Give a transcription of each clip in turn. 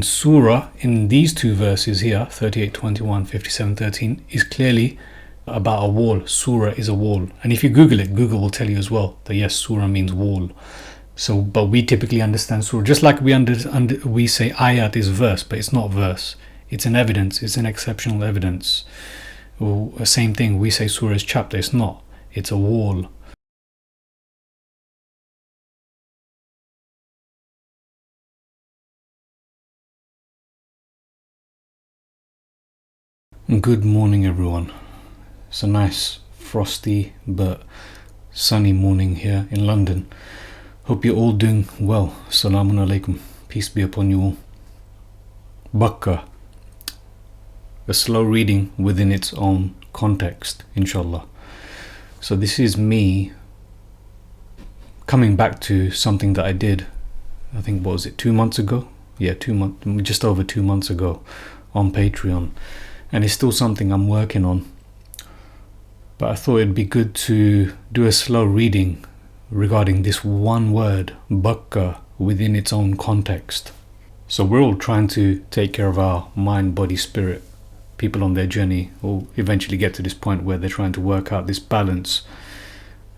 And surah in these two verses here, 38:21, 57:13, is clearly about a wall. Surah is a wall. And if you Google it, Google will tell you as well that yes, surah means wall. So, but we typically understand surah just like we say ayat is verse, but it's not verse. It's an evidence. It's an exceptional evidence. Or same thing, we say surah is chapter. It's not. It's a wall. Good morning, everyone. It's a nice, frosty but sunny morning here in London. Hope you're all doing well. Assalamu alaikum. Peace be upon you all. Bakkah. A slow reading within its own context, inshallah. So this is me coming back to something that I did, I think, what was it, 2 months ago? Yeah, just over 2 months ago on Patreon. And it's still something I'm working on. But I thought it'd be good to do a slow reading regarding this one word, Bakkah, within its own context. So we're all trying to take care of our mind, body, spirit. People on their journey will eventually get to this point where they're trying to work out this balance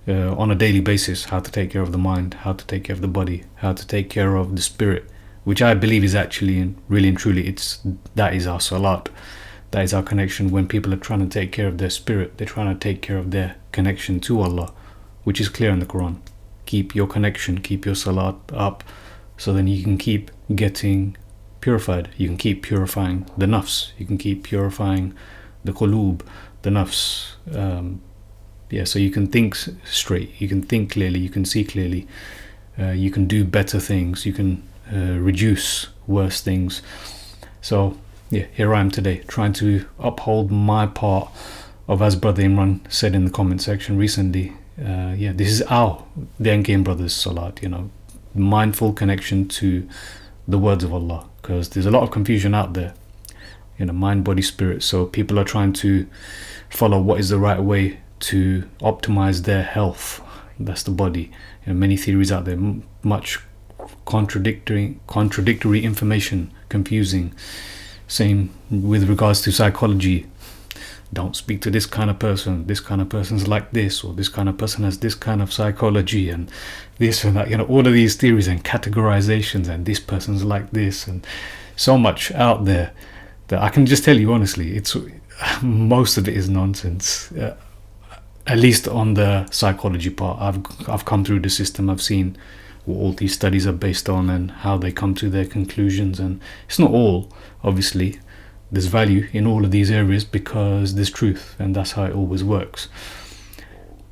on a daily basis, how to take care of the mind, how to take care of the body, how to take care of the spirit, which I believe is actually, really and truly, that is our Salaat. That is our connection. When people are trying to take care of their spirit, they're trying to take care of their connection to Allah, which is clear in the Quran. Keep your connection, keep your Salaat up, so then you can keep getting purified. You can keep purifying the nafs. You can keep purifying the qulub, the nafs. So you can think straight, you can think clearly, you can see clearly, you can do better things, you can reduce worse things. So yeah, here I am today, trying to uphold my part of, as Br Imran said in the comment section recently, this is the Endgame Brothers Salaat, mindful connection to the words of Allah, because there's a lot of confusion out there, mind, body, spirit. So people are trying to follow what is the right way to optimize their health. That's the body. Many theories out there, much contradictory information, confusing. Same with regards to psychology. Don't speak to this kind of person. This kind of person's like this, or this kind of person has this kind of psychology, and this and that. All of these theories and categorizations, and this person's like this, and so much out there that I can just tell you honestly, most of it is nonsense. At least on the psychology part, I've come through the system. I've seen what all these studies are based on and how they come to their conclusions, and it's not all, obviously. There's value in all of these areas because there's truth, and that's how it always works.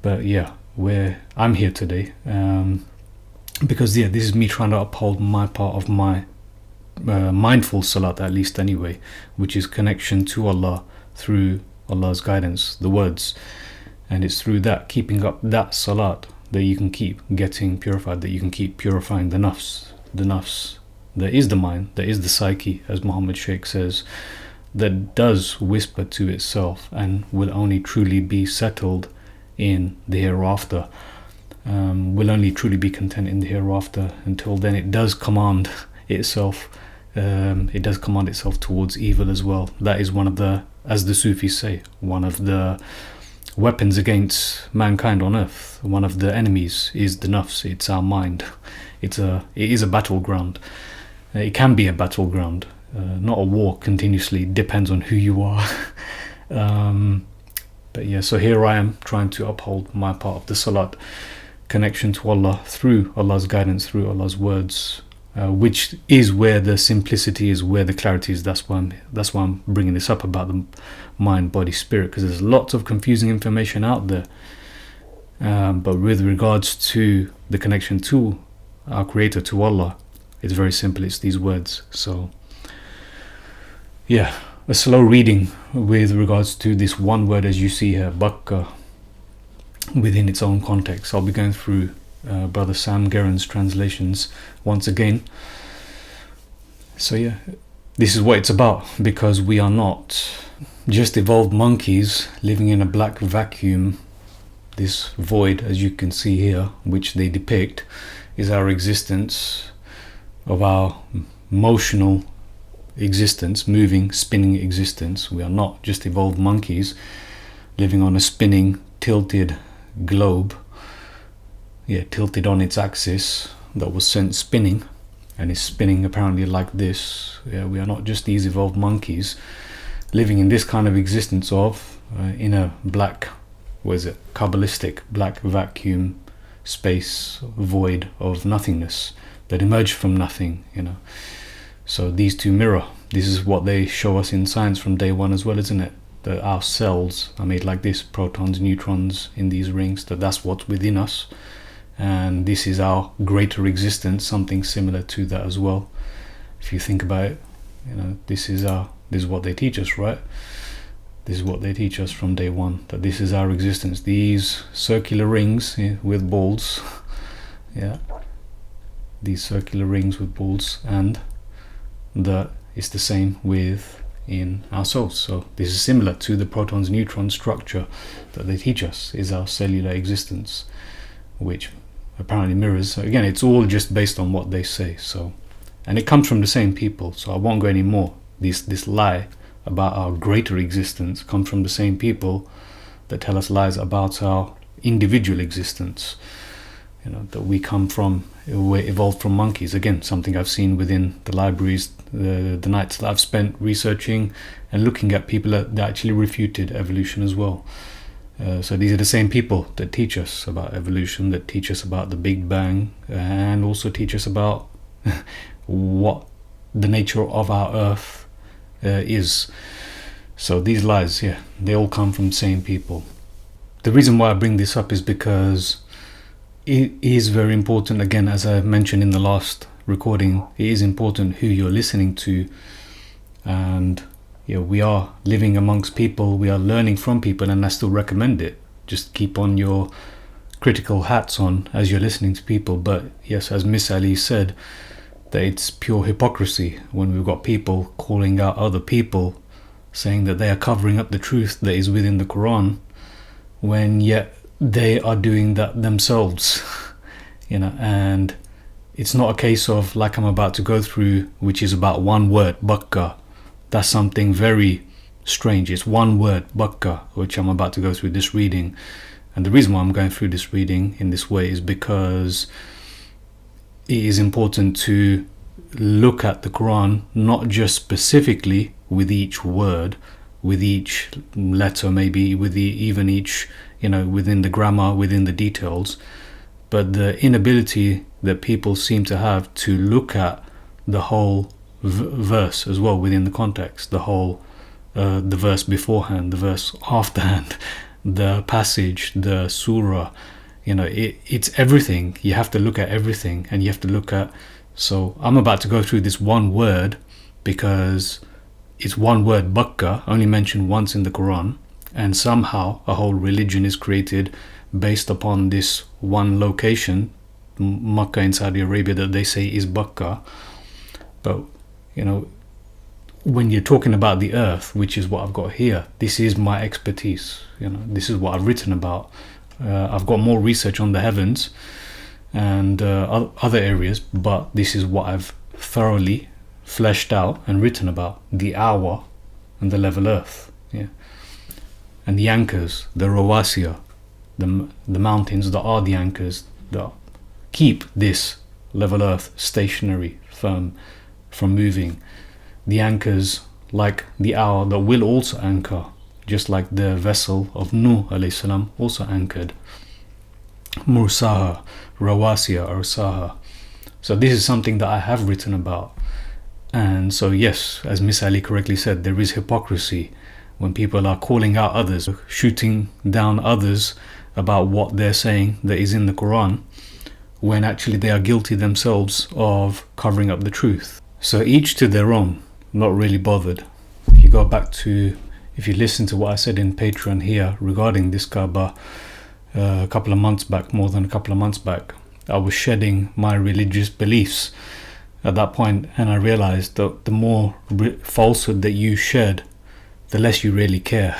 But yeah, I'm here today because this is me trying to uphold my part of my mindful Salaat, at least anyway, which is connection to Allah through Allah's guidance, the words. And it's through that, keeping up that Salaat, that you can keep getting purified, that you can keep purifying the nafs. The nafs, that is the mind, that is the psyche, as Muhammad Shaykh says, that does whisper to itself and will only truly be settled in the hereafter, will only truly be content in the hereafter. Until then, it does command itself. It does command itself towards evil as well. That is one of the, as the Sufis say, one of the weapons against mankind on earth. One of the enemies is the nafs. It's our mind. It is a battleground. It can be a battleground, not a war continuously. Depends on who you are. But yeah, so here I am trying to uphold my part of the Salaat, connection to Allah through Allah's guidance, through Allah's words, which is where the simplicity is, where the clarity is. That's why I'm bringing this up about the mind, body, spirit, because there's lots of confusing information out there. But with regards to the connection to our Creator, to Allah, it's very simple. It's these words. So yeah, a slow reading with regards to this one word, as you see here, Bakkah, within its own context. I'll be going through Br Sam Gerrans' translations once again. So yeah, this is what it's about, because we are not just evolved monkeys living in a black vacuum. This void, as you can see here, which they depict, is our existence of our emotional existence, moving, spinning existence. We are not just evolved monkeys living on a spinning, tilted globe, tilted on its axis, that was sent spinning and is spinning apparently like this. We are not just these evolved monkeys living in this kind of existence of in a black, Kabbalistic black vacuum space, void of nothingness that emerged from nothing, So these two mirror. This is what they show us in science from day one as well, isn't it? That our cells are made like this, protons, neutrons in these rings, that's what's within us. And this is our greater existence, something similar to that as well. If you think about it, this is what they teach us, right? This is what they teach us from day one, that this is our existence. These circular rings with balls, these circular rings with balls, and that is the same in our souls. So this is similar to the protons neutron structure that they teach us is our cellular existence, which apparently mirrors. So again, it's all just based on what they say. So, and it comes from the same people. So I won't go any more. This lie about our greater existence comes from the same people that tell us lies about our individual existence. That we come from, we're evolved from monkeys. Again, something I've seen within the libraries, the nights that I've spent researching and looking at people that actually refuted evolution as well. So these are the same people that teach us about evolution, that teach us about the Big Bang, and also teach us about what the nature of our Earth is. So these lies, they all come from the same people. The reason why I bring this up is because it is very important. Again, as I mentioned in the last recording, it is important who you're listening to. And we are living amongst people, we are learning from people, and I still recommend it. Just keep on your critical hats on as you're listening to people. But yes, as Miss Ali said, that it's pure hypocrisy when we've got people calling out other people, saying that they are covering up the truth that is within the Quran, when yet they are doing that themselves. And it's not a case of, like I'm about to go through, which is about one word, Bakkah. That's something very strange. It's one word, Bakkah, which I'm about to go through this reading. And the reason why I'm going through this reading in this way is because it is important to look at the Quran, not just specifically with each word, with each letter, maybe with even each, within the grammar, within the details, but the inability that people seem to have to look at the whole verse as well within the context, the whole, the verse beforehand, the verse afterhand, the passage, the surah, it's everything. You have to look at everything, and you have to look at. So I'm about to go through this one word because it's one word, Bakkah, only mentioned once in the Quran, and somehow a whole religion is created based upon this one location, Makkah in Saudi Arabia, that they say is Bakkah. But when you're talking about the earth, which is what I've got here, this is my expertise. This is what I've written about. I've got more research on the heavens and other areas, but this is what I've thoroughly fleshed out and written about: the hour and the level earth, and the anchors, the rawasiya, the mountains that are the anchors that keep this level earth stationary, firm, from moving. The anchors, like the hour that will also anchor, just like the vessel of Nuh alayhi salam also anchored. Mursaha, Rawasiya, Arsaha. So this is something that I have written about. And so yes, as Miss Ali correctly said, there is hypocrisy when people are calling out others, shooting down others about what they're saying that is in the Quran, when actually they are guilty themselves of covering up the truth. So each to their own, not really bothered. If you listen to what I said in Patreon here regarding this Kaabah a couple of months back, more than a couple of months back, I was shedding my religious beliefs at that point, and I realized that the more falsehood that you shed, the less you really care.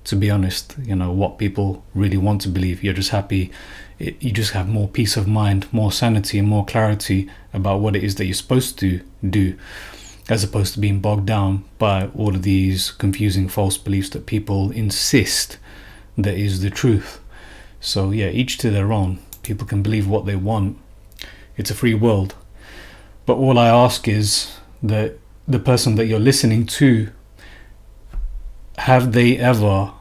To be honest, what people really want to believe. You're just happy. You just have more peace of mind, more sanity, and more clarity about what it is that you're supposed to do. as opposed to being bogged down by all of these confusing false beliefs that people insist that is the truth. So yeah, each to their own. People can believe what they want. It's a free world. But all I ask is that the person that you're listening to, have they ever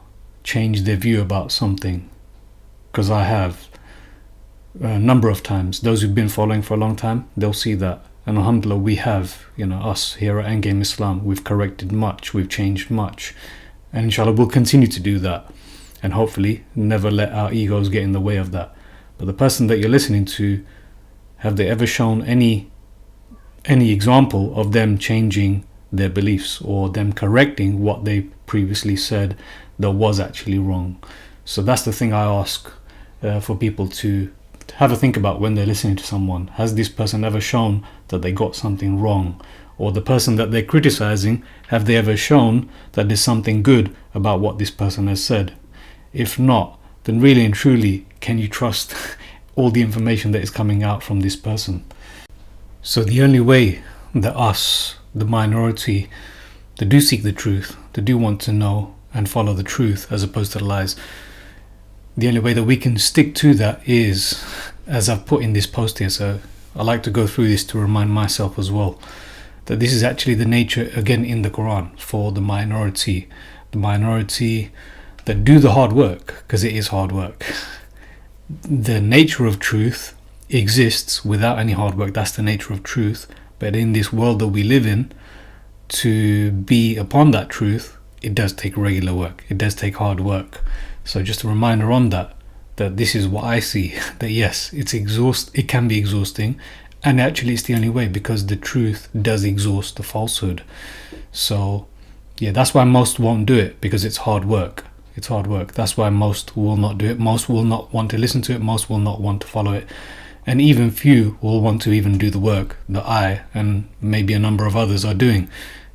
changed their view about something? Because I have a number of times. Those who've been following for a long time, they'll see that. And alhamdulillah, we have, us here at Endgame Islam, we've corrected much, we've changed much. And inshallah, we'll continue to do that. And hopefully, never let our egos get in the way of that. But the person that you're listening to, have they ever shown any example of them changing their beliefs or them correcting what they previously said that was actually wrong? So that's the thing I ask for people to have a think about when they're listening to someone. Has this person ever shown that they got something wrong? Or the person that they're criticizing, have they ever shown that there's something good about what this person has said? If not, then really and truly, can you trust all the information that is coming out from this person? So the only way that us, the minority, that do seek the truth, that do want to know and follow the truth as opposed to the lies, the only way that we can stick to that is, as I've put in this post here, so I like to go through this to remind myself as well, that this is actually the nature, again, in the Quran, for the minority that do the hard work, because it is hard work. The nature of truth exists without any hard work. That's the nature of truth. But in this world that we live in, to be upon that truth, it does take regular work. It does take hard work. So just a reminder on that this is what I see, that yes, it can be exhausting, and actually it's the only way, because the truth does exhaust the falsehood. So yeah, that's why most won't do it, because it's hard work. It's hard work. That's why most will not do it. Most will not want to listen to it. Most will not want to follow it. And even few will want to even do the work that I and maybe a number of others are doing.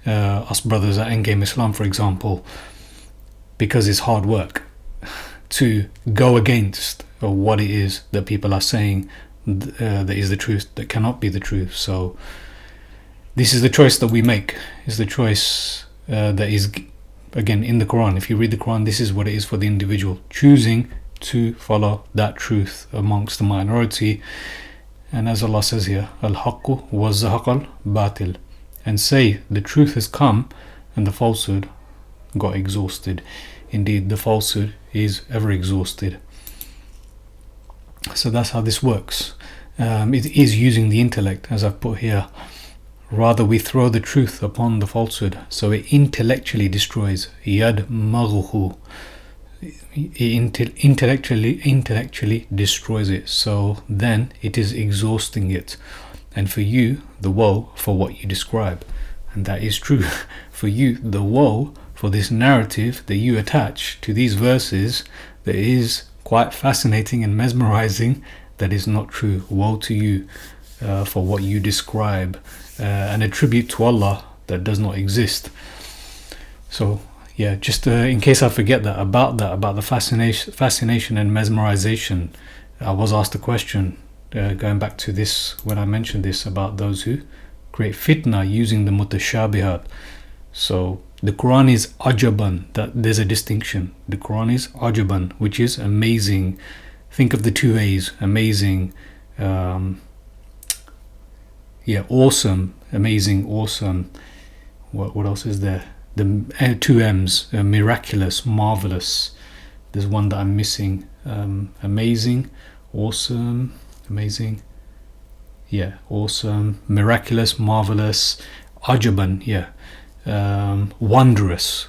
Us brothers at Endgame Islam, for example, because it's hard work to go against what it is that people are saying that is the truth, that cannot be the truth. So this is the choice that we make. It's the choice that is, again, in the Quran. If you read the Quran, this is what it is for the individual, choosing to follow that truth amongst the minority. And as Allah says here, Al-Haqqu wa Zahaqal Batil, and say the truth has come and the falsehood got exhausted. Indeed, the falsehood is ever exhausted. So that's how this works. It is using the intellect, as I've put here. Rather, we throw the truth upon the falsehood, so it intellectually destroys. Yad maghuhu. Intellectually destroys it. So then it is exhausting it. And for you, the woe for what you describe. And that is true. For you, the woe for this narrative that you attach to these verses that is quite fascinating and mesmerizing, that is not true. Woe to you for what you describe and attribute to Allah that does not exist. So yeah, just in case I forget about the fascination and mesmerization, I was asked a question going back to this when I mentioned this about those who create fitna using the mutashabihat. So the Quran is ajaban, that there's a distinction. The Quran is ajaban, which is amazing. Think of the two A's, amazing, awesome, amazing, awesome. What else is there? The two M's, miraculous, marvelous. There's one that I'm missing. Amazing, awesome, amazing. Yeah, awesome, miraculous, marvelous, ajaban. Yeah, wondrous.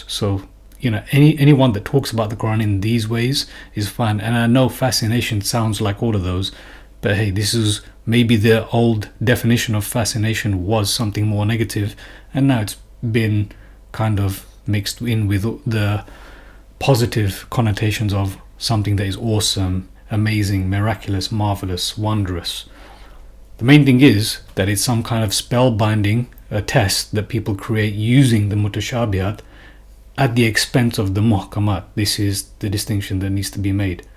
So anyone that talks about the Quran in these ways is fine. And I know fascination sounds like all of those, but hey, this is maybe the old definition of fascination was something more negative, and now it's been kind of mixed in with the positive connotations of something that is awesome, amazing, miraculous, marvelous, wondrous. The main thing is that it's some kind of spellbinding test that people create using the mutashabihat at the expense of the muhkamat. This is the distinction that needs to be made.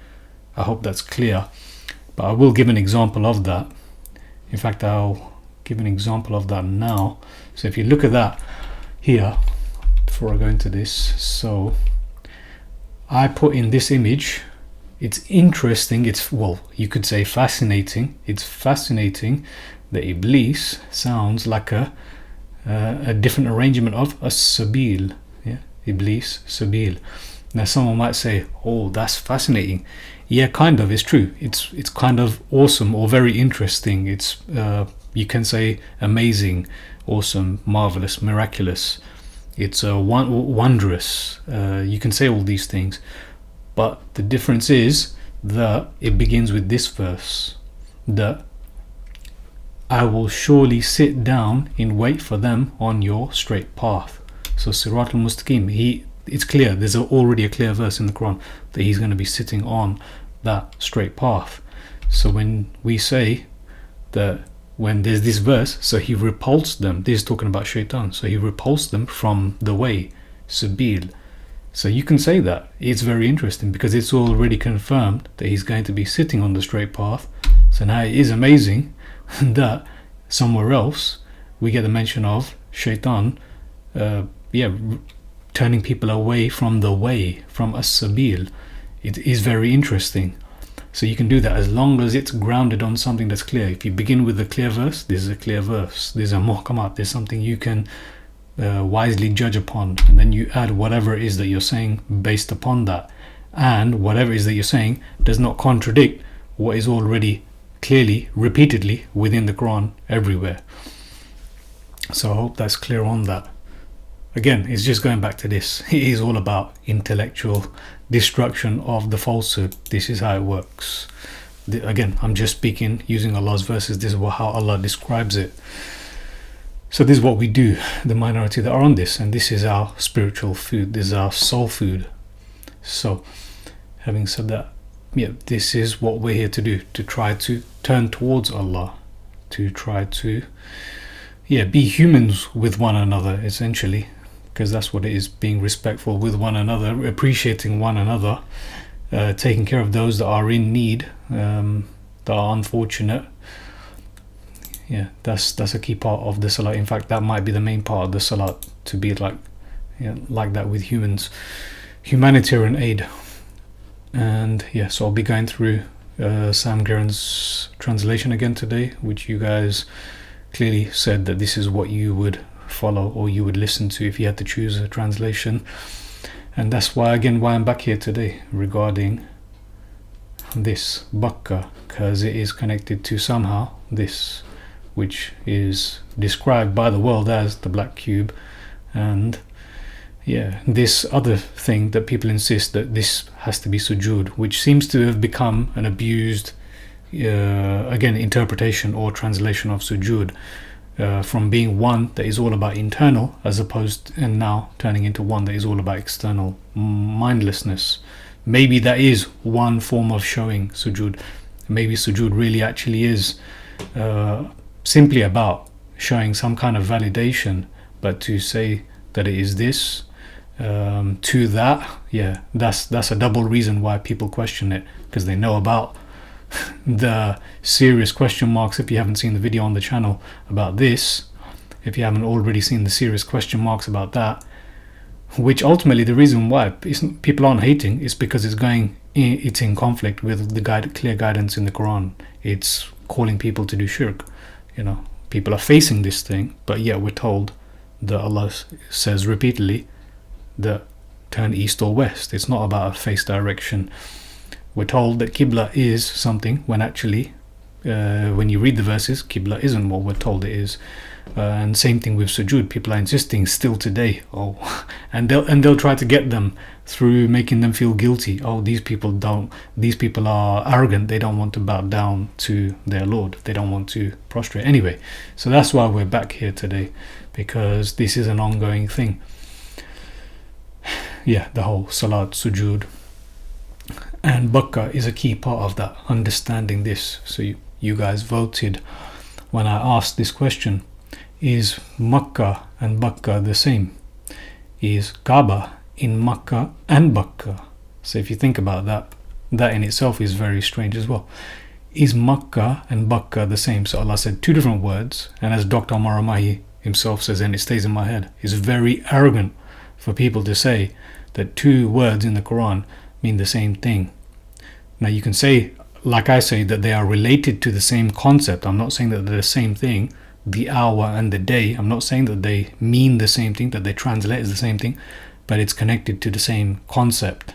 I hope that's clear, but I will give an example of that. In fact, I'll give an example of that now. So if you look at that here, before I go into this, so I put in this image. It's interesting, it's, well, you could say fascinating. It's fascinating that Iblis sounds like a different arrangement of a sabil. Yeah, Iblis, sabil. Now someone might say, oh, that's fascinating. Yeah, kind of, it's true. It's kind of awesome or very interesting. It's you can say amazing, awesome, marvelous, miraculous. It's wondrous. You can say all these things. But the difference is that it begins with this verse, that I will surely sit down in wait for them on your straight path. So Sirat al-Mustaqim, it's clear, there's already a clear verse in the Quran that he's going to be sitting on that straight path. So when we say that, when there's this verse, so he repulsed them, this is talking about shaitan, so he repulsed them from the way, sabil. So you can say that. It's very interesting because it's already confirmed that he's going to be sitting on the straight path. So now it is amazing that somewhere else we get the mention of shaitan, turning people away from the way, from as-sabil. It is very interesting. So you can do that as long as it's grounded on something that's clear. If you begin with a clear verse, this is a clear verse. There's a muhkamat, there's something you can wisely judge upon, and then you add whatever it is that you're saying based upon that, and whatever it is that you're saying does not contradict what is already clearly, repeatedly within the Quran everywhere. So I hope that's clear on that. Again, it's just going back to this. It is all about intellectual destruction of the falsehood. This is how it works. Again, I'm just speaking using Allah's verses. This is how Allah describes it. So this is what we do, the minority that are on this, and this is our spiritual food, this is our soul food. So having said that, this is what we're here to do, to try to turn towards Allah, to try to be humans with one another, essentially, because that's what it is, being respectful with one another, appreciating one another, taking care of those that are in need, that are unfortunate. That's a key part of the Salaat. In fact, that might be the main part of the Salaat, to be like that with humans, humanitarian aid. And so I'll be going through Sam Gerrans' translation again today, which you guys clearly said that this is what you would follow or you would listen to if you had to choose a translation. And that's why I'm back here today regarding this Bakkah, because it is connected to somehow this, which is described by the world as the black cube, and this other thing that people insist that this has to be sujood, which seems to have become an abused interpretation or translation of sujood, from being one that is all about internal, as opposed, and now turning into one that is all about external mindlessness. Maybe that is one form of showing sujood. Maybe sujood really actually is simply about showing some kind of validation, but to say that it is this to that, that's a double reason why people question it, because they know about the serious question marks. If you haven't seen the video on the channel about this, if you haven't already seen the serious question marks about that, which ultimately the reason why people aren't hating is because it's in conflict with the clear guidance in the Quran. It's calling people to do shirk. People are facing this thing, but yet we're told that Allah says repeatedly that turn east or west. It's not about a face direction. We're told that Qibla is something, when actually when you read the verses, Qibla isn't what we're told it is. And same thing with sujood. People are insisting still today, and they'll try to get them through making them feel guilty. These people are arrogant, they don't want to bow down to their Lord, they don't want to prostrate. Anyway, so that's why we're back here today, because this is an ongoing thing. The whole Salaat, sujood, and Bakkah is a key part of that, understanding this. So you guys voted when I asked this question: is Makkah and Bakkah the same? Is Kaabah in Makkah and Bakkah? So if you think about that, that in itself is very strange as well. is Makkah and Bakkah the same? So Allah said two different words, and as Dr. Omar Amahi himself says, and it stays in my head, it's very arrogant for people to say that two words in the Quran mean the same thing. Now you can say, like I say, that they are related to the same concept. I'm not saying that they're the same thing, the hour and the day. I'm not saying that they mean the same thing, that they translate as the same thing, but it's connected to the same concept.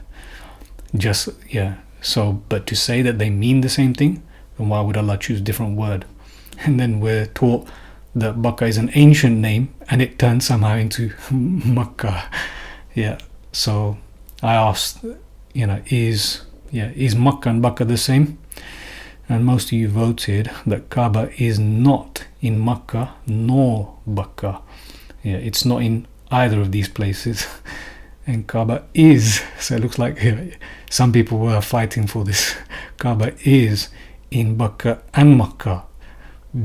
Just, yeah. So, but to say that they mean the same thing, then why would Allah choose a different word? And then we're taught that Bakkah is an ancient name and it turned somehow into Makkah. Yeah. So I asked, is Makkah and Bakkah the same? And most of you voted that Kaabah is not in Makkah nor Bakkah. Yeah, it's not in either of these places. And Kaabah is, so it looks like some people were fighting for this. Kaabah is in Bakkah and Makkah.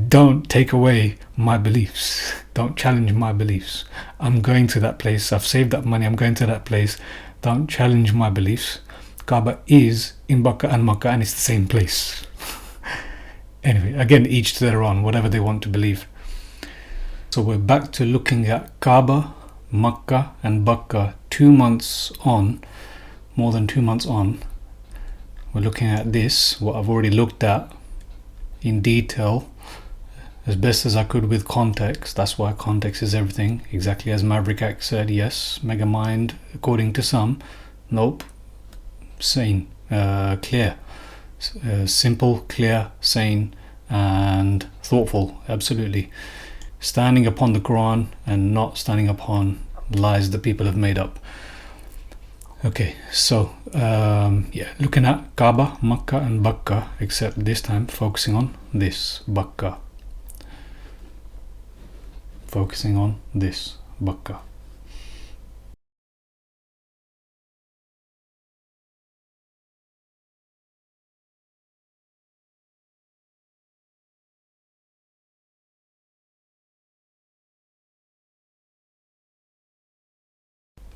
Don't take away my beliefs. Don't challenge my beliefs. I'm going to that place. I've saved that money. I'm going to that place. Don't challenge my beliefs. Kaabah is in Bakkah and Makkah, and it's the same place. Anyway, again, each to their own, whatever they want to believe. So we're back to looking at Kaabah, Makkah and Bakkah 2 months on, more than 2 months on. We're looking at this, what I've already looked at in detail, as best as I could with context. That's why context is everything. Exactly as Maverick X said, yes, mega mind, according to some. Nope. Sane, clear, simple, clear, sane, and thoughtful. Absolutely. Standing upon the Quran and not standing upon lies that people have made up. Okay, so looking at Kaabah, Makkah and Bakkah, except this time focusing on this Bakkah. Focusing on this Bakkah.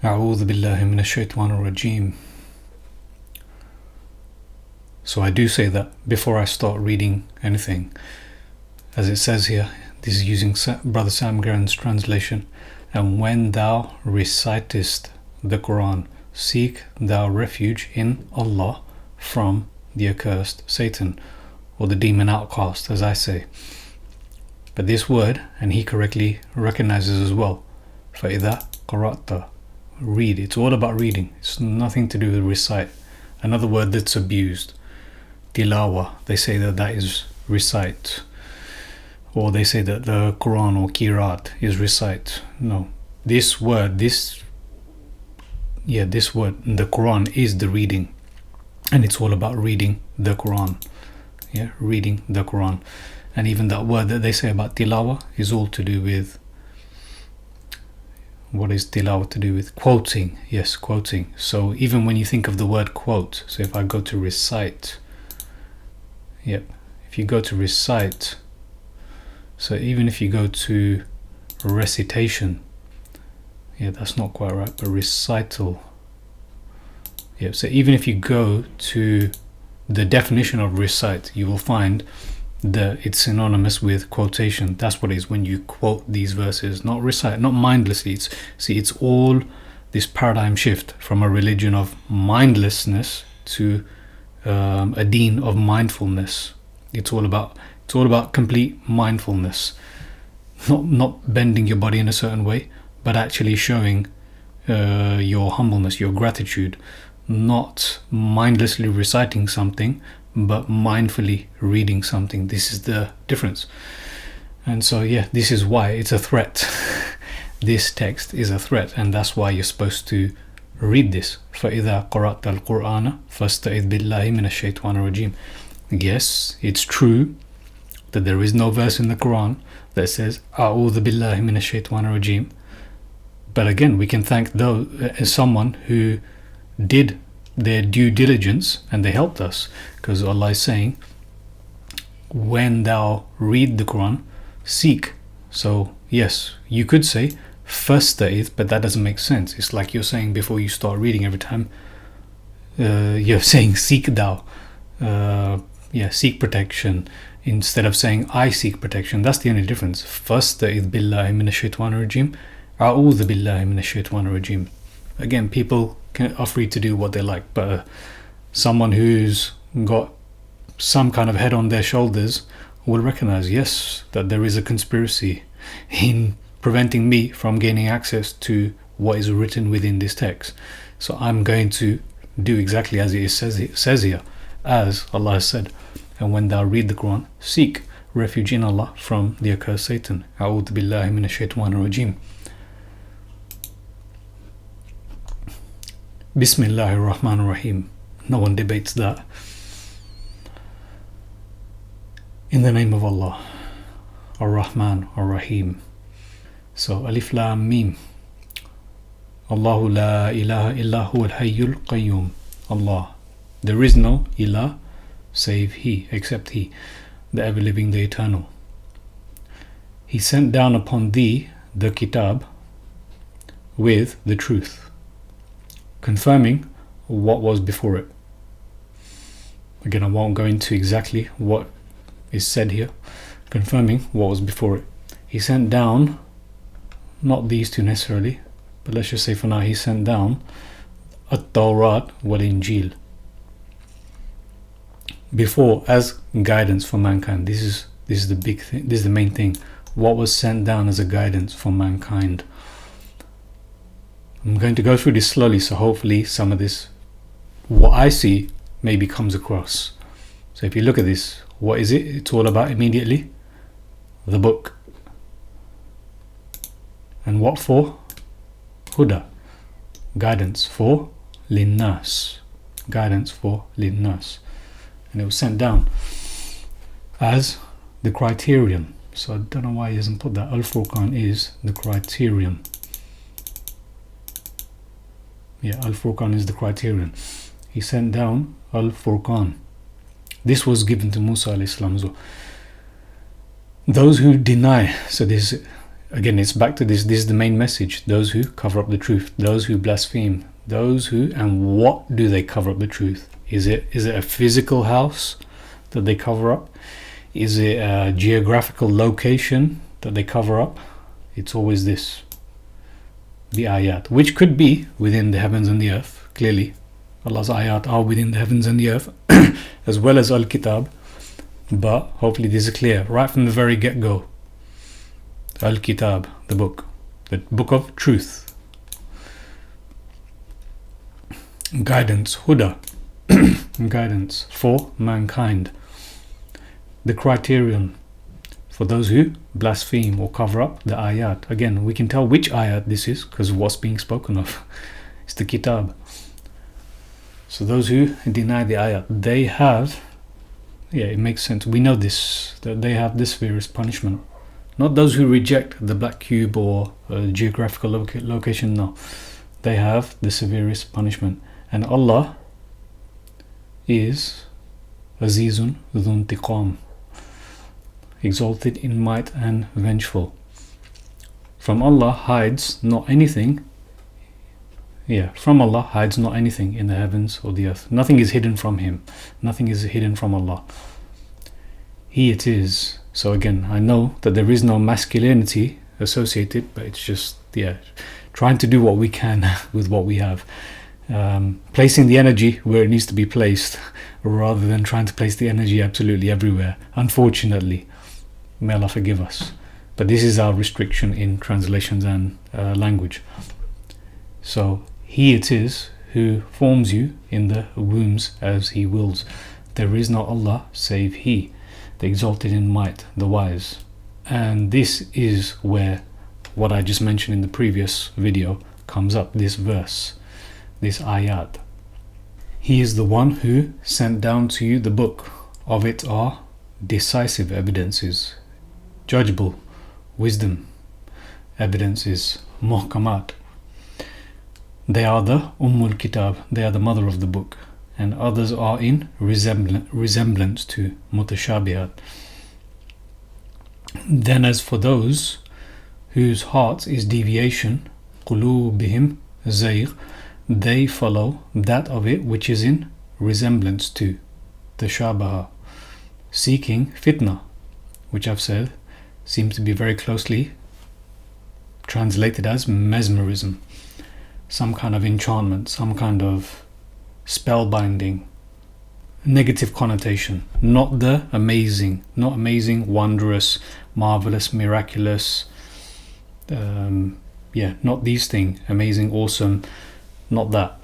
A'udhu billahi minash shaitanir rajeem. So I do say that before I start reading anything, as it says here, this is using Br Sam Gerrans translation, and when thou recitest the Quran, seek thou refuge in Allah from the accursed Satan, or the demon outcast, as I say. But this word, and he correctly recognizes as well, فَإِذَا قَرَأْتَ, read. It's all about reading. It's nothing to do with recite. Another word that's abused, tilawa, they say that is recite, or they say that the Quran or Qiraat is recite. No, this word, this word, the Quran, is the reading, and it's all about reading the Quran. Yeah, reading the Quran. And even that word that they say about tilawa is all to do with, what is tilawa to do with? Quoting. Yes, quoting. So even when you think of the word quote, so if I go to recite, if you go to recite, so even if you go to recitation, that's not quite right, but recital. So even if you go to the definition of recite, you will find that it's synonymous with quotation. That's what it is when you quote these verses, not recite, not mindlessly. It's all this paradigm shift from a religion of mindlessness to a deen of mindfulness. It's all about complete mindfulness, not bending your body in a certain way, but actually showing your humbleness, your gratitude, not mindlessly reciting something, but mindfully reading something. This is the difference. And so this is why it's a threat. This text is a threat, and that's why you're supposed to read this. فَإِذَا قَرَأْتَ الْقُرْآنَ فَاسْتَعِذْ بِاللَّهِ مِنَ الشَّيْطَانِ الرَّجِيمِ. Yes, it's true that there is no verse in the Quran that says أَعُوذُ بِاللَّهِ مِنَ الشَّيْطَانِ الرَّجِيمِ. But again, we can thank someone who did their due diligence and they helped us, because Allah is saying, when thou read the Quran, seek. So yes, you could say fasta'idh, but that doesn't make sense. It's like you're saying before you start reading every time, you're saying seek thou. seek protection instead of saying I seek protection. That's the only difference. Fasta'idh billahi minash shaitanir rajim, a'udhu billahi minash shaitanir rajim. Again, people are free to do what they like, but someone who's got some kind of head on their shoulders will recognize, yes, that there is a conspiracy in preventing me from gaining access to what is written within this text. So I'm going to do exactly as it says here, as Allah has said. And when thou read the Quran, seek refuge in Allah from the accursed Satan. A'udhu billahi minash shaitanir rajim. Bismillahir Rahmanir Rahim. No one debates that. In the name of Allah, Ar-Rahman, Ar-Rahim. So Alif Lam Mim. Allahu la ilaha illa huwa al-hayyul qayyum. Allah. There is no ilah save He, except He, the ever-living, the eternal. He sent down upon thee the kitab with the truth, confirming what was before it. Again, I won't go into exactly what is said here, confirming what was before it. He sent down, not these two necessarily, but let's just say for now, He sent down At-Tawrat wal-Injil before as guidance for mankind. This is the big thing. This is the main thing. What was sent down as a guidance for mankind. I'm going to go through this slowly, so hopefully some of this, what I see, maybe comes across. So if you look at this, what is it? It's all about immediately the book. And what for? Huda, guidance for linnas, guidance for linnas. And it was sent down as the criterion. So I don't know why he hasn't put that. Al-Furqan is the criterion. Yeah, Al-Furqan is the criterion. He sent down Al-Furqan. This was given to Musa alayhi salam. So those who deny, so this again, it's back to this is the main message. Those who cover up the truth, those who blaspheme, those who, and what do they cover up the truth? Is it a physical house that they cover up? Is it a geographical location that they cover up? It's always this, the ayat, which could be within the heavens and the earth. Clearly Allah's ayat are within the heavens and the earth, as well as Al-Kitab. But hopefully this is clear right from the very get-go. Al-Kitab, the book of truth. Guidance, Huda, guidance for mankind. The criterion for those who blaspheme or cover up the ayat. Again, we can tell which ayat this is because what's being spoken of. It's the Kitab. So those who deny the ayat, they have, it makes sense. We know this, that they have this severest punishment. Not those who reject the black cube or geographical location, no. They have the severest punishment. And Allah is Azizun Dhun Tiqam, exalted in might and vengeful. From Allah hides not anything. From Allah hides not anything in the heavens or the earth. Nothing is hidden from Him. Nothing is hidden from Allah. He it is. So again, I know that there is no masculinity associated, but it's just, trying to do what we can with what we have. Placing the energy where it needs to be placed, rather than trying to place the energy absolutely everywhere. Unfortunately, may Allah forgive us. But this is our restriction in translations and language. So He it is who forms you in the wombs as He wills. There is no Allah save He, the exalted in might, the wise. And this is where what I just mentioned in the previous video comes up, this verse, this ayat. He is the one who sent down to you the book. Of it are decisive evidences, judgeable wisdom evidences, muhkamat. They are the Kitab, they are the mother of the book, and others are in resemblance to mutashabihat. Then as for those whose hearts is deviation, qulubihim zayg, they follow that of it which is in resemblance to, tashabaha. seeking fitna, which I've said seems to be very closely translated as mesmerism, some kind of enchantment, some kind of spellbinding, negative connotation, not the amazing, wondrous, marvelous, miraculous, not these things, amazing, awesome, not that.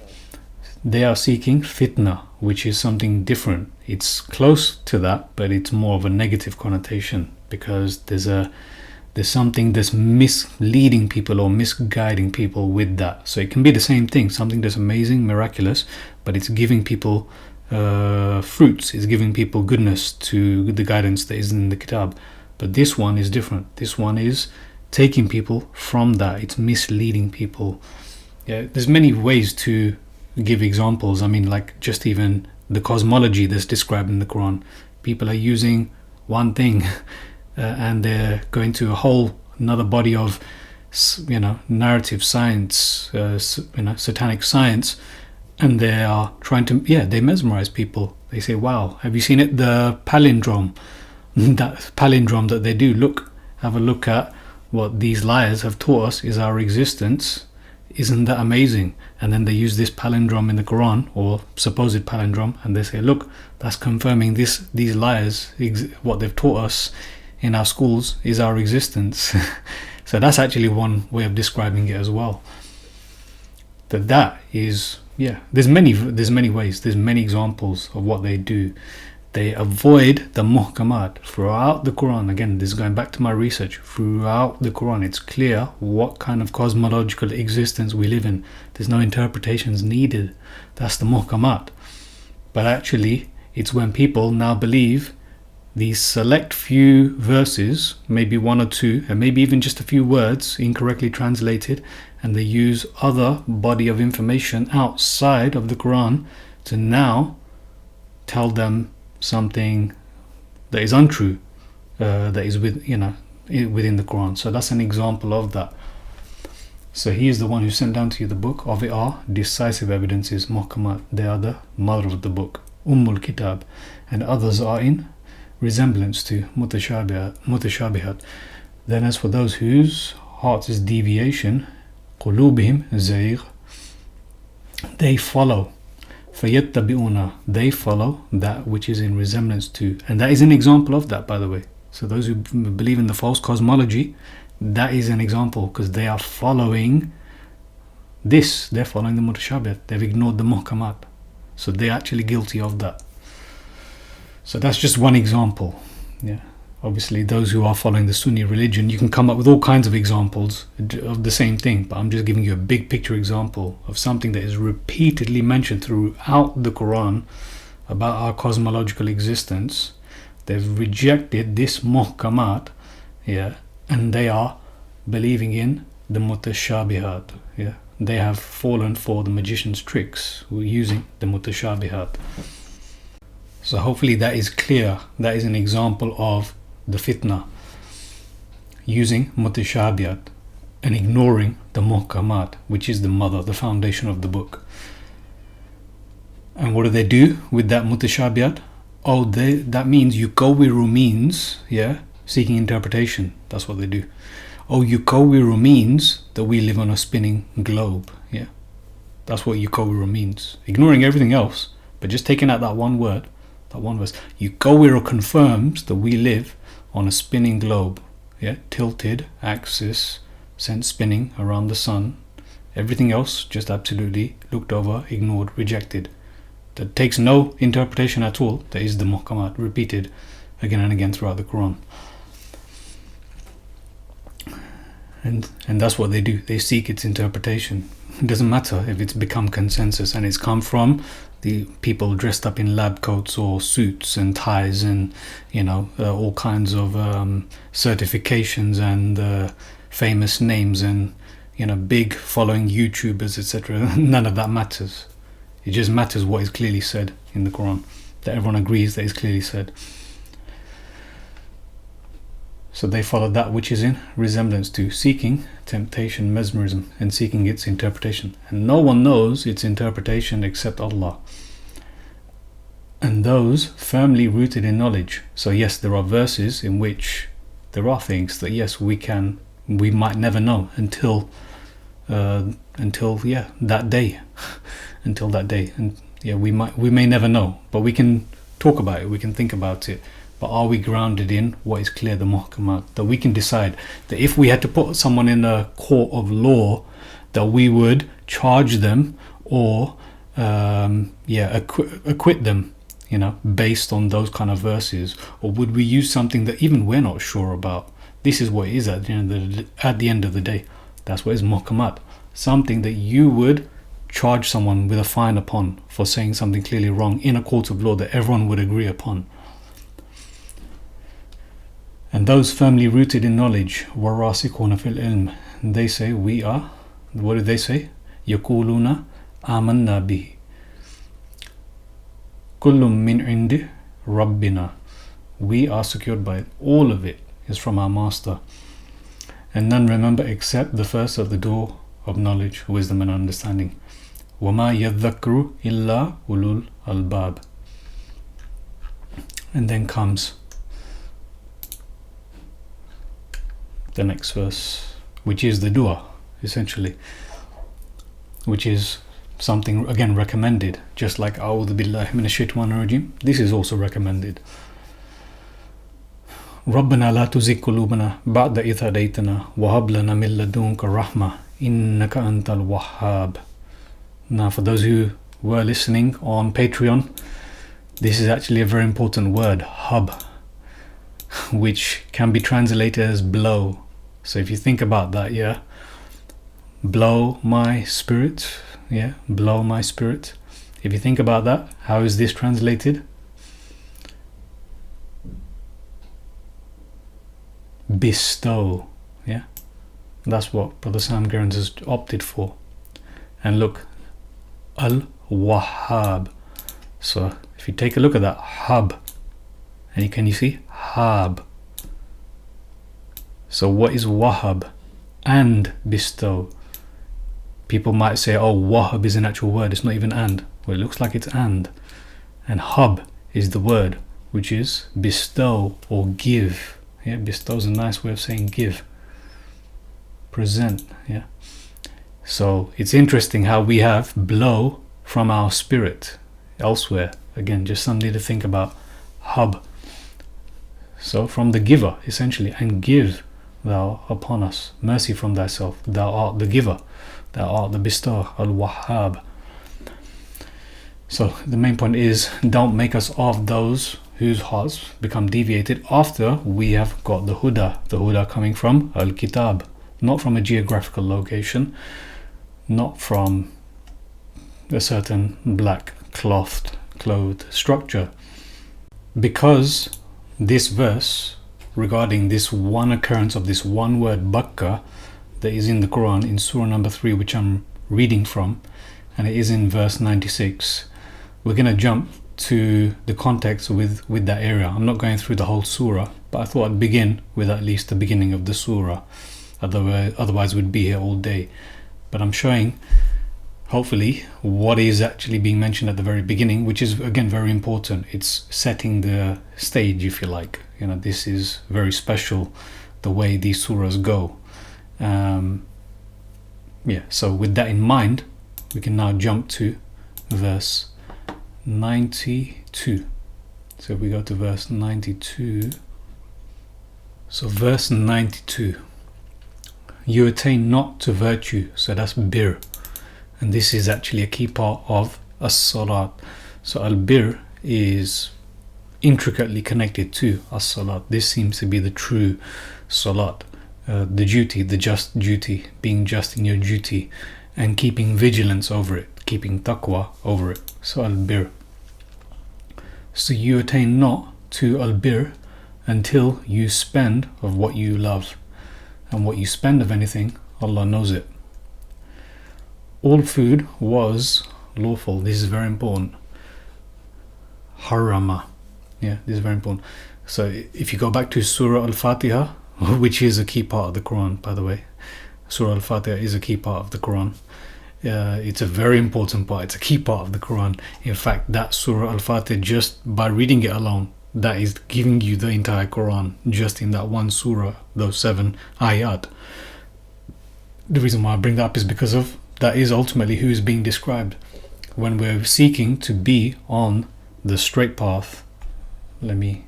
They are seeking fitna, which is something different. It's close to that, but it's more of a negative connotation, because there's something that's misleading people or misguiding people with that. So it can be the same thing, something that's amazing, miraculous, but it's giving people fruits, it's giving people goodness to the guidance that is in the kitab. But this one is different. This one is taking people from that. It's misleading people. Yeah, there's many ways to give examples. I mean, like just even the cosmology that's described in the Quran. People are using one thing and they're going to a whole another body of narrative science, satanic science, and they are trying to they mesmerize people. They say, wow, have you seen it, the palindrome, that palindrome that they do, have a look at what these liars have taught us is our existence. Isn't that amazing? And then they use this palindrome in the Quran, or supposed palindrome, and they say, look, that's confirming these liars, what they've taught us in our schools is our existence. So that's actually one way of describing it as well. That is, there's many ways, there's many examples of what they do. They avoid the muhkamat throughout the Quran. Again, this is going back to my research. Throughout the Quran, it's clear what kind of cosmological existence we live in. There's no interpretations needed. That's the muhkamat. But actually, it's when people now believe these select few verses, maybe one or two, and maybe even just a few words incorrectly translated, and they use other body of information outside of the Quran to now tell them something that is untrue, that is within the Quran. So that's an example of that. So he is the one who sent down to you the book. Of it are decisive evidences, muhkamat. They are the mother of the book, Ummul Kitab, and others are in resemblance to mutashabihat. Then as for those whose hearts is deviation, qulubihim zayg, they follow. فَيَتَّبِعُونَ, they follow that which is in resemblance to, and that is an example of that, by the way. So those who believe in the false cosmology, that is an example, because they are following this, they're following the mutashabihat, they've ignored the muhkamat, so they're actually guilty of that. So that's just one example. Obviously those who are following the Sunni religion, you can come up with all kinds of examples of the same thing, but I'm just giving you a big picture example of something that is repeatedly mentioned throughout the Quran about our cosmological existence. They've rejected this muhkamat, and they are believing in the mutashabihat. They have fallen for the magician's tricks using the mutashabihat. So hopefully that is clear. That is an example of the fitna, using mutashabihat and ignoring the muhkamat, which is the mother, the foundation of the book. And what do they do with that mutashabihat? That means yukawiru means, seeking interpretation. That's what they do. Yukawiru means that we live on a spinning globe. That's what yukawiru means. Ignoring everything else, but just taking out that one word, that one verse. Yukawiru confirms that we live on a spinning globe, tilted axis, sent spinning around the sun. Everything else just absolutely looked over, ignored, rejected. That takes no interpretation at all. That is the muhkamat, repeated again and again throughout the Quran. And that's what they do. They seek its interpretation. It doesn't matter if it's become consensus and it's come from the people dressed up in lab coats or suits and ties and all kinds of certifications and famous names and big following YouTubers, etc. None of that matters. It just matters what is clearly said in the Quran, that everyone agrees that is clearly said. So they follow that which is in resemblance to, seeking temptation, mesmerism, and seeking its interpretation. And no one knows its interpretation except Allah. and those firmly rooted in knowledge. So yes, there are verses in which there are things that yes, we might never know until that day. Until that day. And yeah, we may never know, but we can talk about it, we can think about it. But are we grounded in what is clear, the muhkamat, that we can decide that if we had to put someone in a court of law, that we would charge them or acquit them, based on those kind of verses? Or would we use something that even we're not sure about? This is what it is at the end of the day. That's what is muhkamat. Something that you would charge someone with a fine upon for saying something clearly wrong in a court of law that everyone would agree upon. And those firmly rooted in knowledge, وَرَاسِخُونَ فِي الْعِلْمِ, they say, we are, what do they say? يَقُولُونَ آمَنَّا بِهِ كُلٌّ مِّنْ عِنْدِ رَبِّنَا. We are secured by it. All of it is from our Master. And none remember except the first of the door of knowledge, wisdom and understanding. وَمَا يَذَّكْرُ إِلَّا أُولُو الْأَلْبَابِ. And then comes the next verse, which is the dua, essentially, which is something again recommended, just like A'udhu Billahi Minash Shaitanir Rajim. This is also recommended. رَبَّنَا لَا تُزِغْ قُلُوبَنَا بَعْدَ إِذْ هَدَيْتَنَا وَهَبْ لَنَا مِن لَّدُنكَ رَحْمَةً إِنَّكَ أَنتَ الْوَهَّابُ. Now, for those who were listening on Patreon, this is actually a very important word, hub, which can be translated as blow. So if you think about that, blow my spirit, blow my spirit. If you think about that, how is this translated? Bestow. That's what Br Sam Gerrans has opted for. And look, Al-Wahhab. So if you take a look at that, hub, and can you see hab? So what is wahab? And bestow. People might say, oh, wahab is an actual word, it's not even and. Well, it looks like it's and hub is the word, which is bestow or give. Bestow is a nice way of saying give, present. So it's interesting how we have blow from our spirit elsewhere. Again, just something to think about. Hub, so from the giver, essentially, and give thou upon us mercy from thyself. Thou art the giver, thou art the bestower, Al-Wahhab. So the main point is, don't make us of those whose hearts become deviated after we have got the huda coming from Al-Kitab, not from a geographical location, not from a certain black clothed structure. Because this verse regarding this one occurrence of this one word Bakkah that is in the Quran in Surah number 3, which I'm reading from, and it is in verse 96, we're going to jump to the context with that area. I'm not going through the whole surah, but I thought I'd begin with at least the beginning of the surah. Otherwise we'd be here all day. But I'm showing, hopefully, what is actually being mentioned at the very beginning, which is again very important. It's setting the stage, if you like. This is very special, the way these surahs go. So with that in mind, we can now jump to verse 92. So if we go to verse 92. So verse 92. You attain not to virtue. So that's bir. And this is actually a key part of as-salat. So al-bir is intricately connected to as-salat. This seems to be the true salat. The duty, the just duty, being just in your duty and keeping vigilance over it, keeping taqwa over it. So al-bir. So you attain not to al-bir until you spend of what you love. And what you spend of anything, Allah knows it. All food was lawful. This is very important. Harama. This is very important. So if you go back to Surah Al-Fatiha, which is a key part of the Quran, by the way. Surah Al-Fatiha is a key part of the Quran. It's a very important part. It's a key part of the Quran. In fact, that Surah Al-Fatiha, just by reading it alone, that is giving you the entire Quran just in that one surah, those 7 ayat. The reason why I bring that up is because of that is ultimately who is being described when we're seeking to be on the straight path. Let me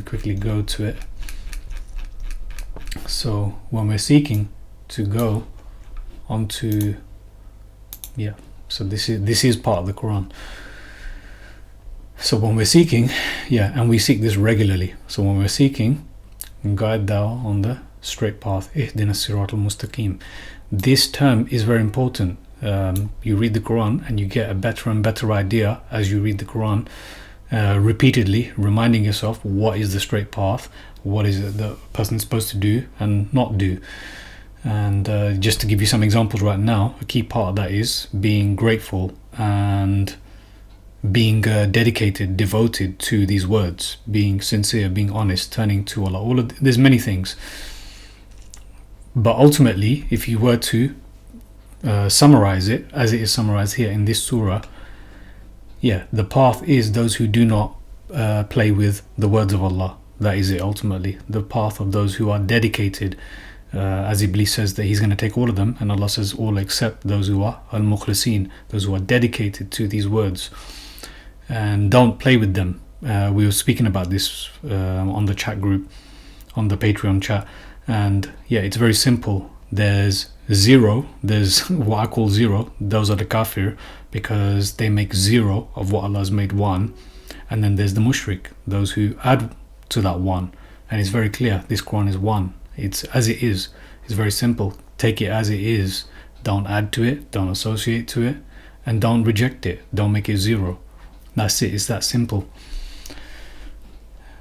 quickly go to it. So when we're seeking to go onto, so this is part of the Quran. So when we're seeking, and we seek this regularly. So when we're seeking, guide thou on the straight path, ihdina siratal mustaqim. This term is very important. You read the Quran and you get a better and better idea as you read the Quran, repeatedly reminding yourself what is the straight path, what is it the person is supposed to do and not do. And just to give you some examples right now, a key part of that is being grateful and being dedicated, devoted to these words, being sincere, being honest, turning to Allah. There's many things, but ultimately, if you were to summarize it as it is summarized here in this surah, the path is those who do not play with the words of Allah. That is it ultimately. The path of those who are dedicated, as Iblis says that he's going to take all of them, and Allah says all except those who are al-mukhlisin, those who are dedicated to these words and don't play with them. We were speaking about this on the chat group, on the Patreon chat, and it's very simple. There's what I call zero. Those are the kafir, because they make zero of what Allah has made one. And then there's the mushrik, those who add to that one. And it's very clear, this Quran is one. It's as it is. It's very simple. Take it as it is. Don't add to it, don't associate to it, and don't reject it. Don't make it zero. That's it. It's that simple.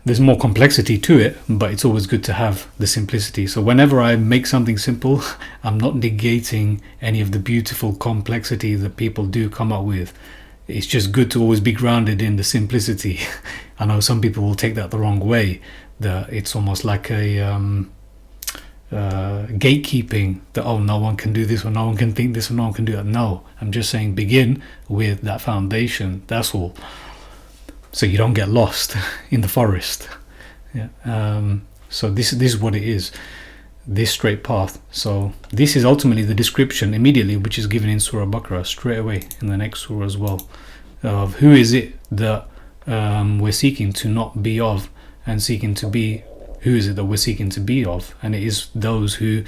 There's more complexity to it, but it's always good to have the simplicity. So whenever I make something simple, I'm not negating any of the beautiful complexity that people do come up with. It's just good to always be grounded in the simplicity. I know some people will take that the wrong way, that it's almost like a gatekeeping, that no one can do this, or no one can think this, or no one can do that. No, I'm just saying begin with that foundation, that's all, so you don't get lost in the forest. So this is what it is, this straight path. So this is ultimately the description immediately, which is given in Surah Baqarah straight away in the next surah as well, of who is it that we're seeking to not be of, and seeking to be. Who is it that we're seeking to be of? And it is those who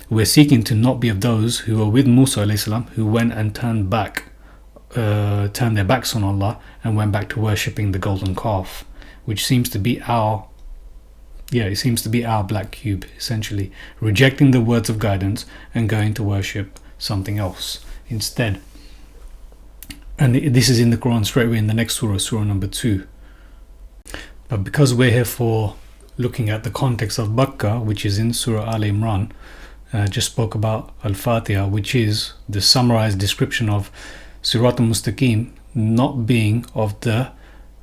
we're seeking to not be of, those who were with Musa alayhi salam, who went and turned their backs on Allah and went back to worshipping the golden calf, which seems to be our black cube, essentially rejecting the words of guidance and going to worship something else instead. And this is in the Quran straight away in the next surah, surah number 2. But because we're here for looking at the context of Bakkah, which is in Surah Al Imran, just spoke about Al-Fatiha, which is the summarized description of Sirat al-Mustaqim not being of the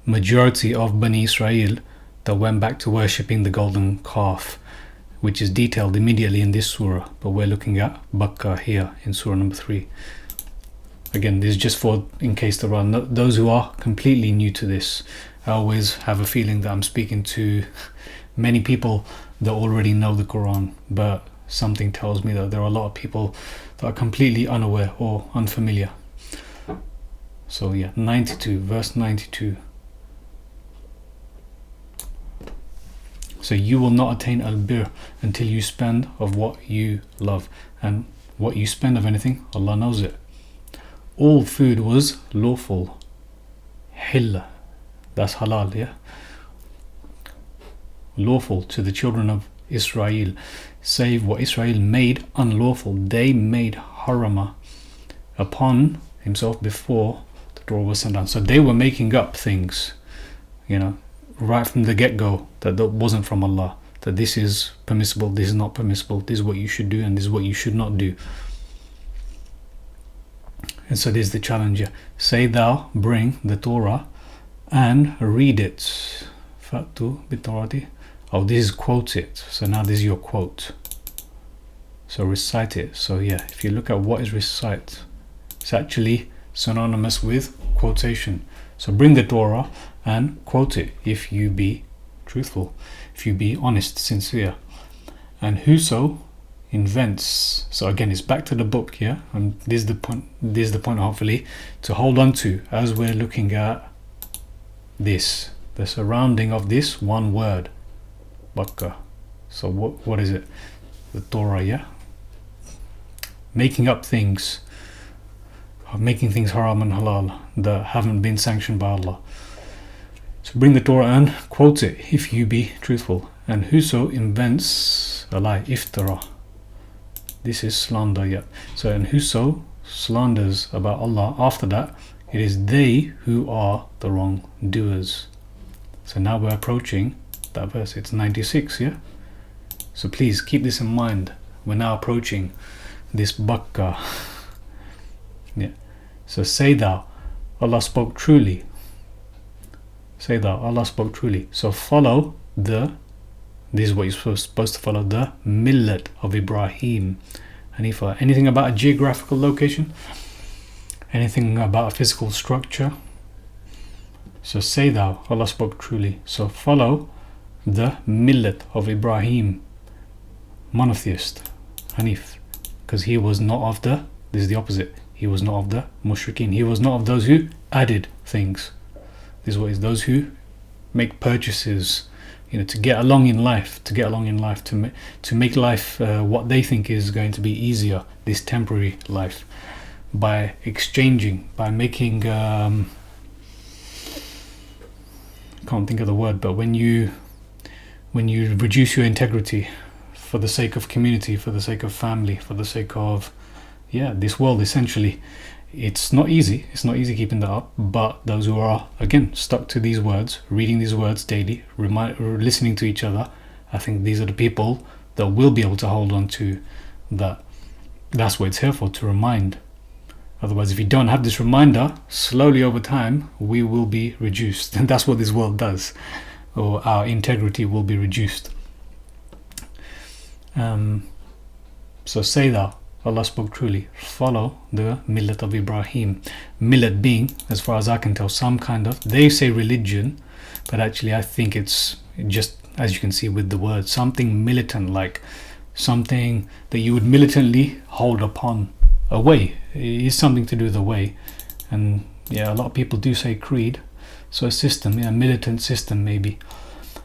majority of Bani Israel that went back to worshipping the golden calf, which is detailed immediately in this surah. But we're looking at Bakkah here in surah number 3. Again, this is just for in case there are those who are completely new to this. I always have a feeling that I'm speaking to many people that already know the Quran, but something tells me that there are a lot of people that are completely unaware or unfamiliar. So 92, verse 92. So you will not attain al-bir until you spend of what you love, and what you spend of anything, Allah knows it. All food was lawful, hilla, that's halal, lawful to the children of Israel, save what Israel made unlawful. They made harama upon himself before the Torah was sent down. So they were making up things, right from the get-go, that wasn't from Allah, that this is permissible, this is not permissible, this is what you should do, and this is what you should not do. And so this is the challenge here. Say thou, bring the Torah and read it. Fatu bitorati. Oh, this is quote it. So now this is your quote. So recite it. So if you look at what is recite, It's actually synonymous with quotation. So bring the Torah and quote it if you be truthful, if you be honest, sincere. And whoso invents, so again it's back to the book here, and this is the point hopefully to hold on to as we're looking at this, the surrounding of this one word, Bakkah. So what is it? The Torah, yeah? Making up things, making things haram and halal that haven't been sanctioned by Allah. So bring the Torah and quote it if you be truthful. And whoso invents a lie, iftara, this is slander, yeah. So and whoso slanders about Allah after that, it is they who are the wrongdoers. So now we're approaching that verse. It's 96, yeah. So please keep this in mind. We're now approaching this Bakkah. Yeah. So say thou, Allah spoke truly. Say thou, Allah spoke truly. So follow this is what you're supposed to follow, the millet of Ibrahim Hanifa. Anything about a geographical location? Anything about a physical structure? So say thou, Allah spoke truly. So follow the millet of Ibrahim, monotheist, Haneef, because he was not of the, this is the opposite, he was not of the mushrikeen, he was not of those who added things. This is what is those who make purchases, to get along in life, to make life what they think is going to be easier, this temporary life, by exchanging, by making can't think of the word, but when you reduce your integrity for the sake of community, for the sake of family, for the sake of this world, essentially, it's not easy keeping that up. But those who are again stuck to these words, reading these words daily, listening to each other, I think these are the people that will be able to hold on to that. That's what it's here for, to remind. Otherwise, if you don't have this reminder, slowly over time we will be reduced, and that's what this world does, or our integrity will be reduced. So say thou, Allah spoke truly, follow the millet of Ibrahim. Millet being, as far as I can tell, some kind of, they say religion, but actually I think it's just, as you can see with the word, something militant, like something that you would militantly hold upon. A way, it is something to do with a way. And a lot of people do say creed, so a system, a militant system maybe.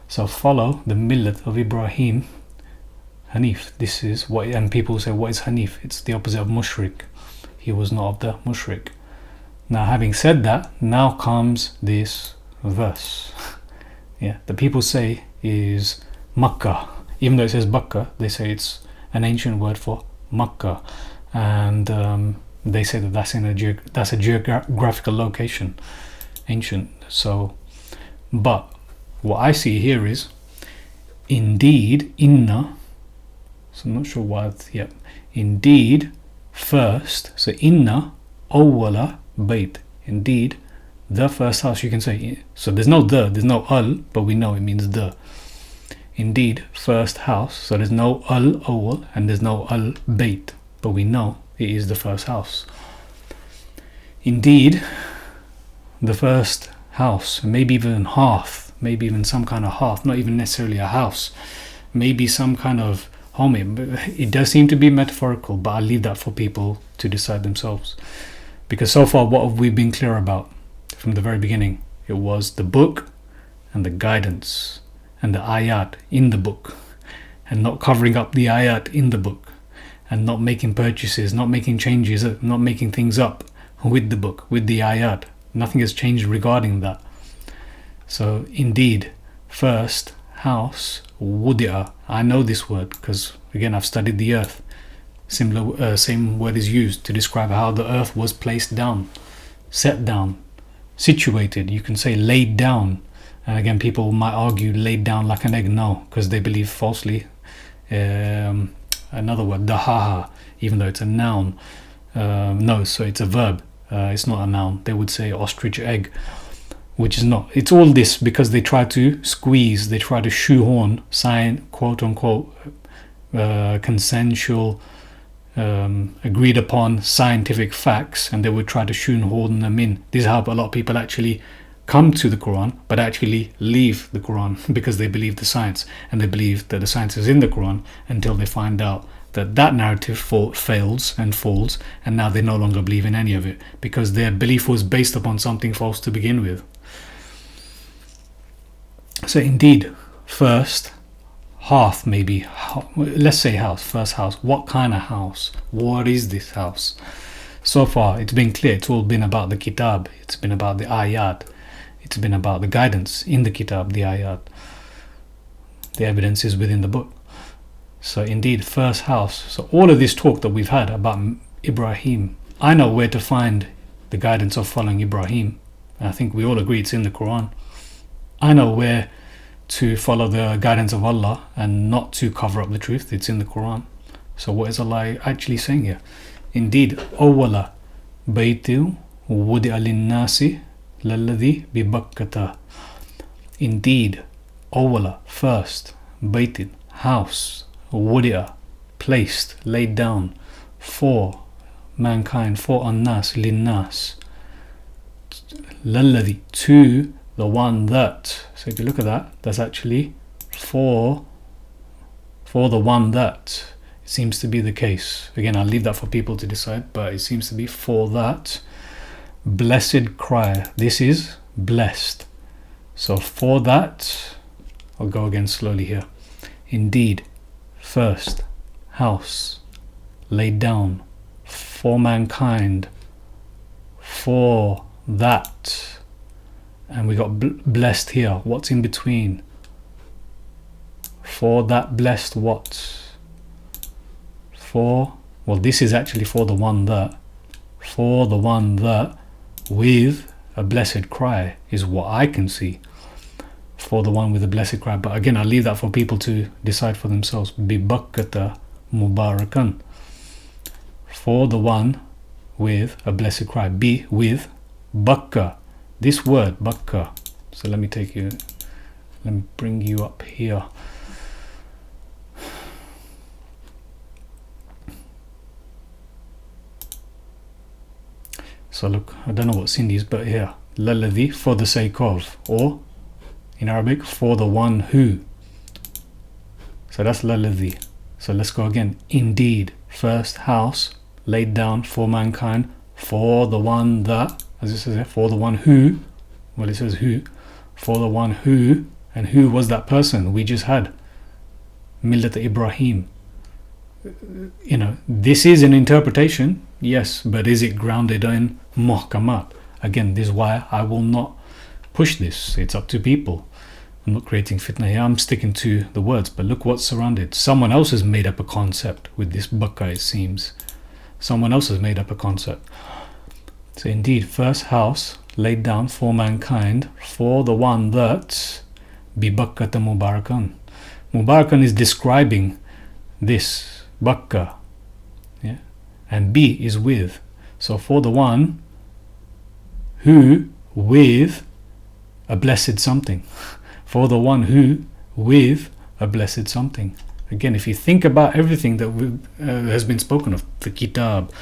So follow the millet of Ibrahim Haneef. This is what, and people say, what is Haneef? It's the opposite of mushrik. He was not of the mushrik. Now, having said that, now comes this verse. The people say is Makkah. Even though it says Bakkah, they say it's an ancient word for Makkah, and they say that that's a geographical location, ancient. So, but what I see here is indeed inna. So I'm not sure what. Indeed, first. So inna awwala bayt. Indeed, the first house. You can say. So there's no al, but we know it means the. Indeed, first house. So there's no al awwal and there's no al bayt, but we know it is the first house. Indeed, the first house, maybe even hearth, maybe even some kind of hearth, not even necessarily a house, maybe some kind of home. It does seem to be metaphorical, but I'll leave that for people to decide themselves. Because so far, what have we been clear about from the very beginning? It was the book and the guidance and the ayat in the book, and not covering up the ayat in the book, and not making purchases, not making changes, not making things up with the book, with the ayat. Nothing has changed regarding that. So indeed, first house, wudi'a. I know this word because again I've studied the earth. Same word is used to describe how the earth was placed down, set down, situated. You can say laid down, and again people might argue laid down like an egg. No, because they believe falsely. Another word, dahaha, even though it's a noun. No, so it's a verb. It's not a noun. They would say ostrich egg, which is not. It's all this because they try to squeeze, they try to shoehorn, sign, quote unquote, consensual agreed upon scientific facts, and they would try to shoehorn them in. This is how a lot of people actually come to the Quran, but actually leave the Quran because they believe the science, and they believe that the science is in the Quran until they find out that that narrative fails and falls, and now they no longer believe in any of it because their belief was based upon something false to begin with. So indeed, first hearth, maybe, let's say house, first house. What kind of house? What is this house? So far it's been clear, it's all been about the kitab, it's been about the ayat, it's been about the guidance in the kitab, the ayat. The evidence is within the book. So indeed, first house. So all of this talk that we've had about Ibrahim, I know where to find the guidance of following Ibrahim. I think we all agree it's in the Quran. I know where to follow the guidance of Allah and not to cover up the truth. It's in the Quran. So what is Allah actually saying here? Indeed, awwala baytu wudi'a linnasi lalladhi bi Bakkata. Indeed, awwala, first, baytin, house, wudi'a, placed, laid down, for mankind, for annas, linnas, lalladhi, to the one that. So if you look at that, that's actually for the one that. It seems to be the case. Again, I'll leave that for people to decide, but it seems to be for that blessed cry. This is blessed. So for that, I'll go again slowly here. Indeed, first, house, laid down, for mankind, for that. And we got blessed here. What's in between? For that blessed what? For, well, this is actually for the one that. For the one that with a blessed cry is what I can see. For the one with a blessed cry. But again, I'll leave that for people to decide for themselves. Bi Bakkata Mubarakan. For the one with a blessed cry. Be with Bakkah. This word Bakkah. So let me bring you up here. So look, I don't know what Sindhi is, but here, lalladhi, for the sake of, or in Arabic, for the one who. So that's lalladhi. So let's go again. Indeed, first, house, laid down for mankind, for the one that, as it says here, for the one who, well, it says who, for the one who, and who was that person we just had? Millat Ibrahim. You know, this is an interpretation, yes, but is it grounded in muhkamat? Again, this is why I will not push this. It's up to people. I'm not creating fitna here, I'm sticking to the words. But look what's surrounded. Someone else has made up a concept with this Bakkah, it seems. Someone else has made up a concept. So indeed, first house laid down for mankind, for the one that bi Bakkata Mubarakan. Mubarakan is describing this Bakkah, yeah, and B is with. So for the one who with a blessed something. For the one who with a blessed something. Again, if you think about everything that has been spoken of, the kitab,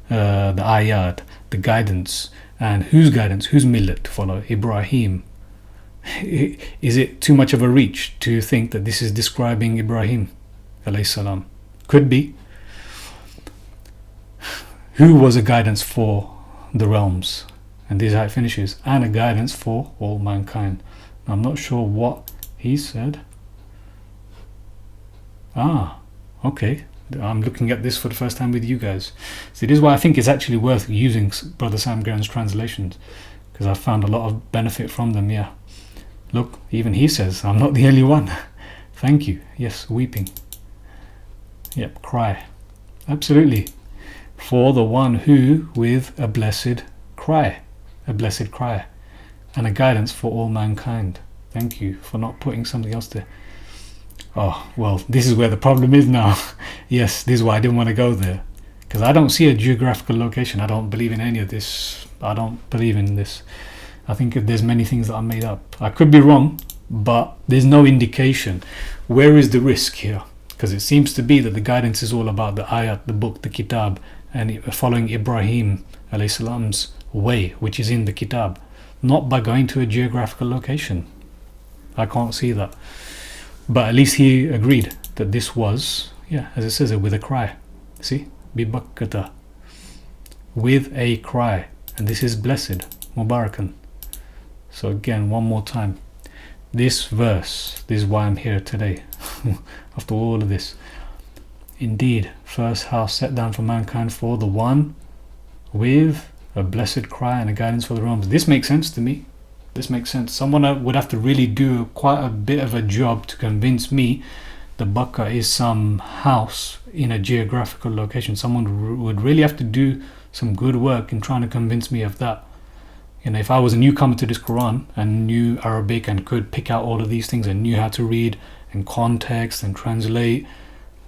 the ayat, the guidance, and whose guidance, whose millet to follow, Ibrahim. Is it too much of a reach to think that this is describing Ibrahim alayhi salam? Could be. Who was a guidance for the realms? And this is how it finishes. And a guidance for all mankind. Now, I'm not sure what he said. Okay. I'm looking at this for the first time with you guys. So this is why I think it's actually worth using Br Sam Gerrans' translations, because I've found a lot of benefit from them. Yeah. Look, even he says, I'm not the only one. Thank you. Yes, weeping. Yep, cry. Absolutely. For the one who with a blessed cry. A blessed cry. And a guidance for all mankind. Thank you for not putting something else there. Oh, well, this is where the problem is now. Yes, this is why I didn't want to go there. Because I don't see a geographical location. I don't believe in any of this. I don't believe in this. I think there's many things that are made up. I could be wrong, but there's no indication. Where is the risk here? Because it seems to be that the guidance is all about the ayat, the book, the kitab, and following Ibrahim alayhi salam's way, which is in the kitab, not by going to a geographical location. I can't see that. But at least he agreed that this was, as it says it, with a cry. See? Bibakkata. With a cry. And this is blessed. Mubarakan. So again, one more time. This verse, this is why I'm here today. After all of this. Indeed, first house set down for mankind for the one with a blessed cry and a guidance for the realms. This makes sense to me. This makes sense. Someone would have to really do quite a bit of a job to convince me that Bakkah is some house in a geographical location. Someone would really have to do some good work in trying to convince me of that. If I was a newcomer to this Quran and knew Arabic and could pick out all of these things and knew how to read and context and translate,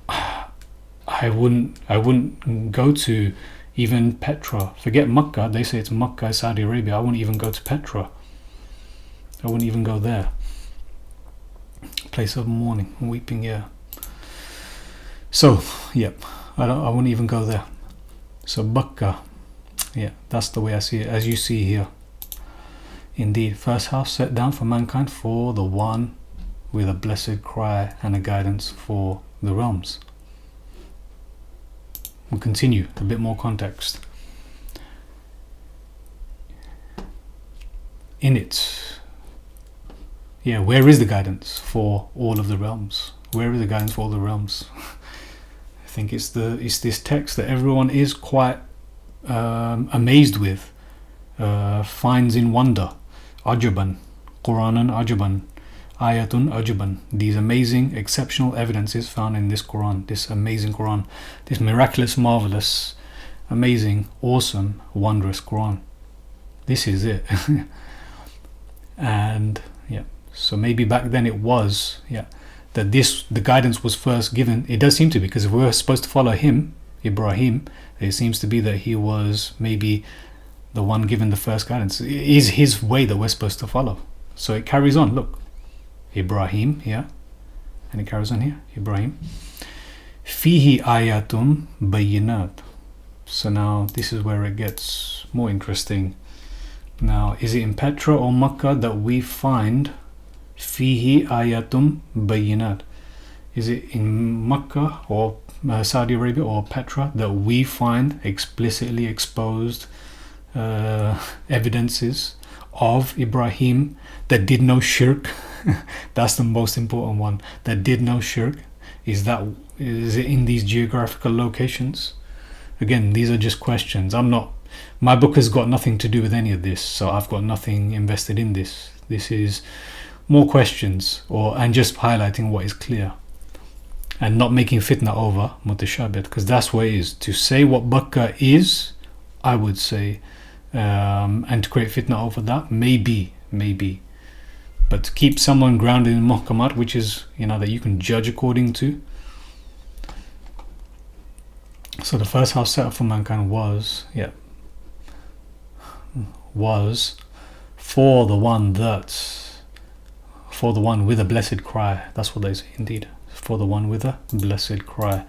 I wouldn't go to even Petra. Forget Makkah. They say it's Makkah, Saudi Arabia. I wouldn't even go to Petra. I wouldn't even go there. Place of mourning, weeping, So, I wouldn't even go there. So Bakkah, that's the way I see it, as you see here. Indeed, first house set down for mankind for the one with a blessed cry and a guidance for the realms. We'll continue, a bit more context. In it, where is the guidance for all of the realms? Where is the guidance for all the realms? I think it's this text that everyone is quite amazed with, finds in wonder. Ajaban, Quranan ajaban, ayatun ajaban. These amazing, exceptional evidences found in this Quran, this amazing Quran, this miraculous, marvelous, amazing, awesome, wondrous Quran. This is it. And so maybe back then it was that the guidance was first given. It does seem to be, because if we're supposed to follow him, Ibrahim, it seems to be that he was maybe the one given the first guidance. It is his way that we're supposed to follow. So it carries on. Look, Ibrahim, and it carries on here. Ibrahim, fihi ayatum bayinat. So now this is where it gets more interesting. Now, is it in Petra or Makkah that we find fihi ayatum bayinat? Is it in Makkah or Saudi Arabia or Petra that we find explicitly exposed evidences of Ibrahim that did no shirk? That's the most important one. That did no shirk. Is it in these geographical locations? Again, these are just questions. My book has got nothing to do with any of this, so I've got nothing invested in this. This is more questions, and just highlighting what is clear, and not making fitna over mutashabih, because that's what it is. To say what Bakkah is, I would say, and to create fitna over that, maybe. But to keep someone grounded in muhkamat, which is, that you can judge according to. So the first house set up for mankind was for the one with a blessed cry. That's what they say, indeed. For the one with a blessed cry.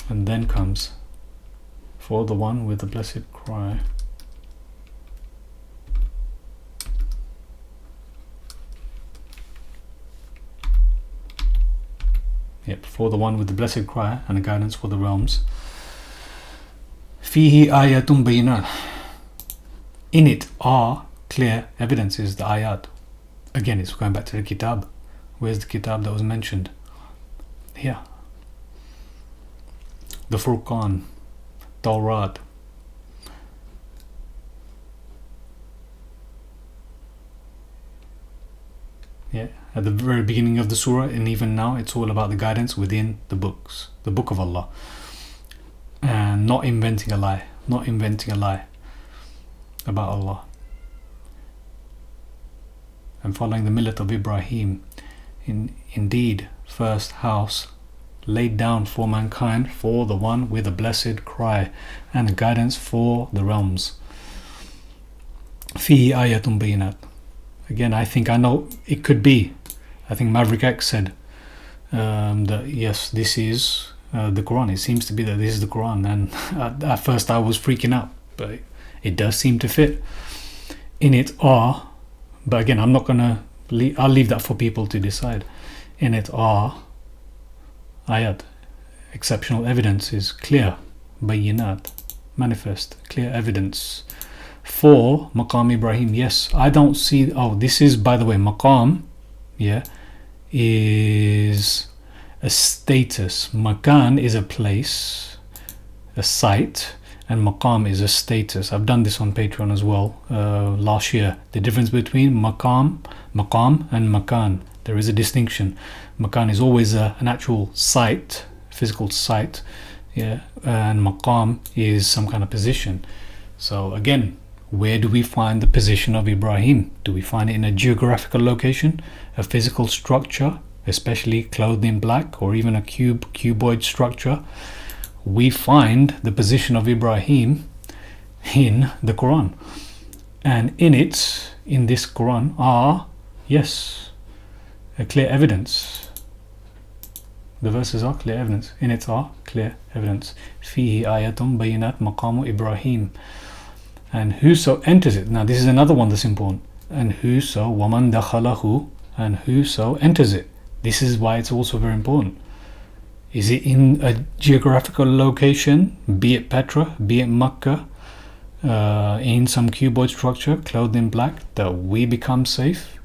And then comes for the one with a blessed cry. For the one with the blessed cry and the guidance for the realms. Fihi ayatun bayinat. In it are clear evidences, the ayat. Again, it's going back to the kitab. Where's the kitab that was mentioned? Here. The Furqan, Tawrat. At the very beginning of the surah, and even now, it's all about the guidance within the books, the book of Allah, and not inventing a lie about Allah, and following the millet of Ibrahim. Indeed, first house laid down for mankind for the one with a blessed cry and a guidance for the realms. Fihi ayatun bayinat. Again, I know it could be. I think Maverick X said that yes, this is the Quran. It seems to be that this is the Quran, and at first I was freaking out, but it does seem to fit. In it are, but again, I'm not gonna. I'll leave that for people to decide. In it are ayat, exceptional evidence is clear, bayinat, manifest, clear evidence. For Maqam Ibrahim, yes, I don't see. Oh, this is, by the way, Maqam, yeah, is a status. Makan is a place, a site, and Maqam is a status. I've done this on Patreon as well last year. The difference between Maqam and Makan. There is a distinction. Makan is always an actual site, physical site, yeah, and Maqam is some kind of position. So again, where do we find the position of Ibrahim? Do we find it in a geographical location, a physical structure, especially clothed in black, or even a cuboid structure? We find the position of Ibrahim in the Quran, and in this Quran are, yes, a clear evidence. The verses are clear evidence. In it are clear evidence. Fihi ayatum bayinat maqamu Ibrahim. And whoso enters it. Now this is another one that's important. And whoso, waman dakhalahu, and whoso enters it. This is why it's also very important. Is it in a geographical location, be it Petra, be it Makkah, in some cuboid structure, clothed in black, that we become safe?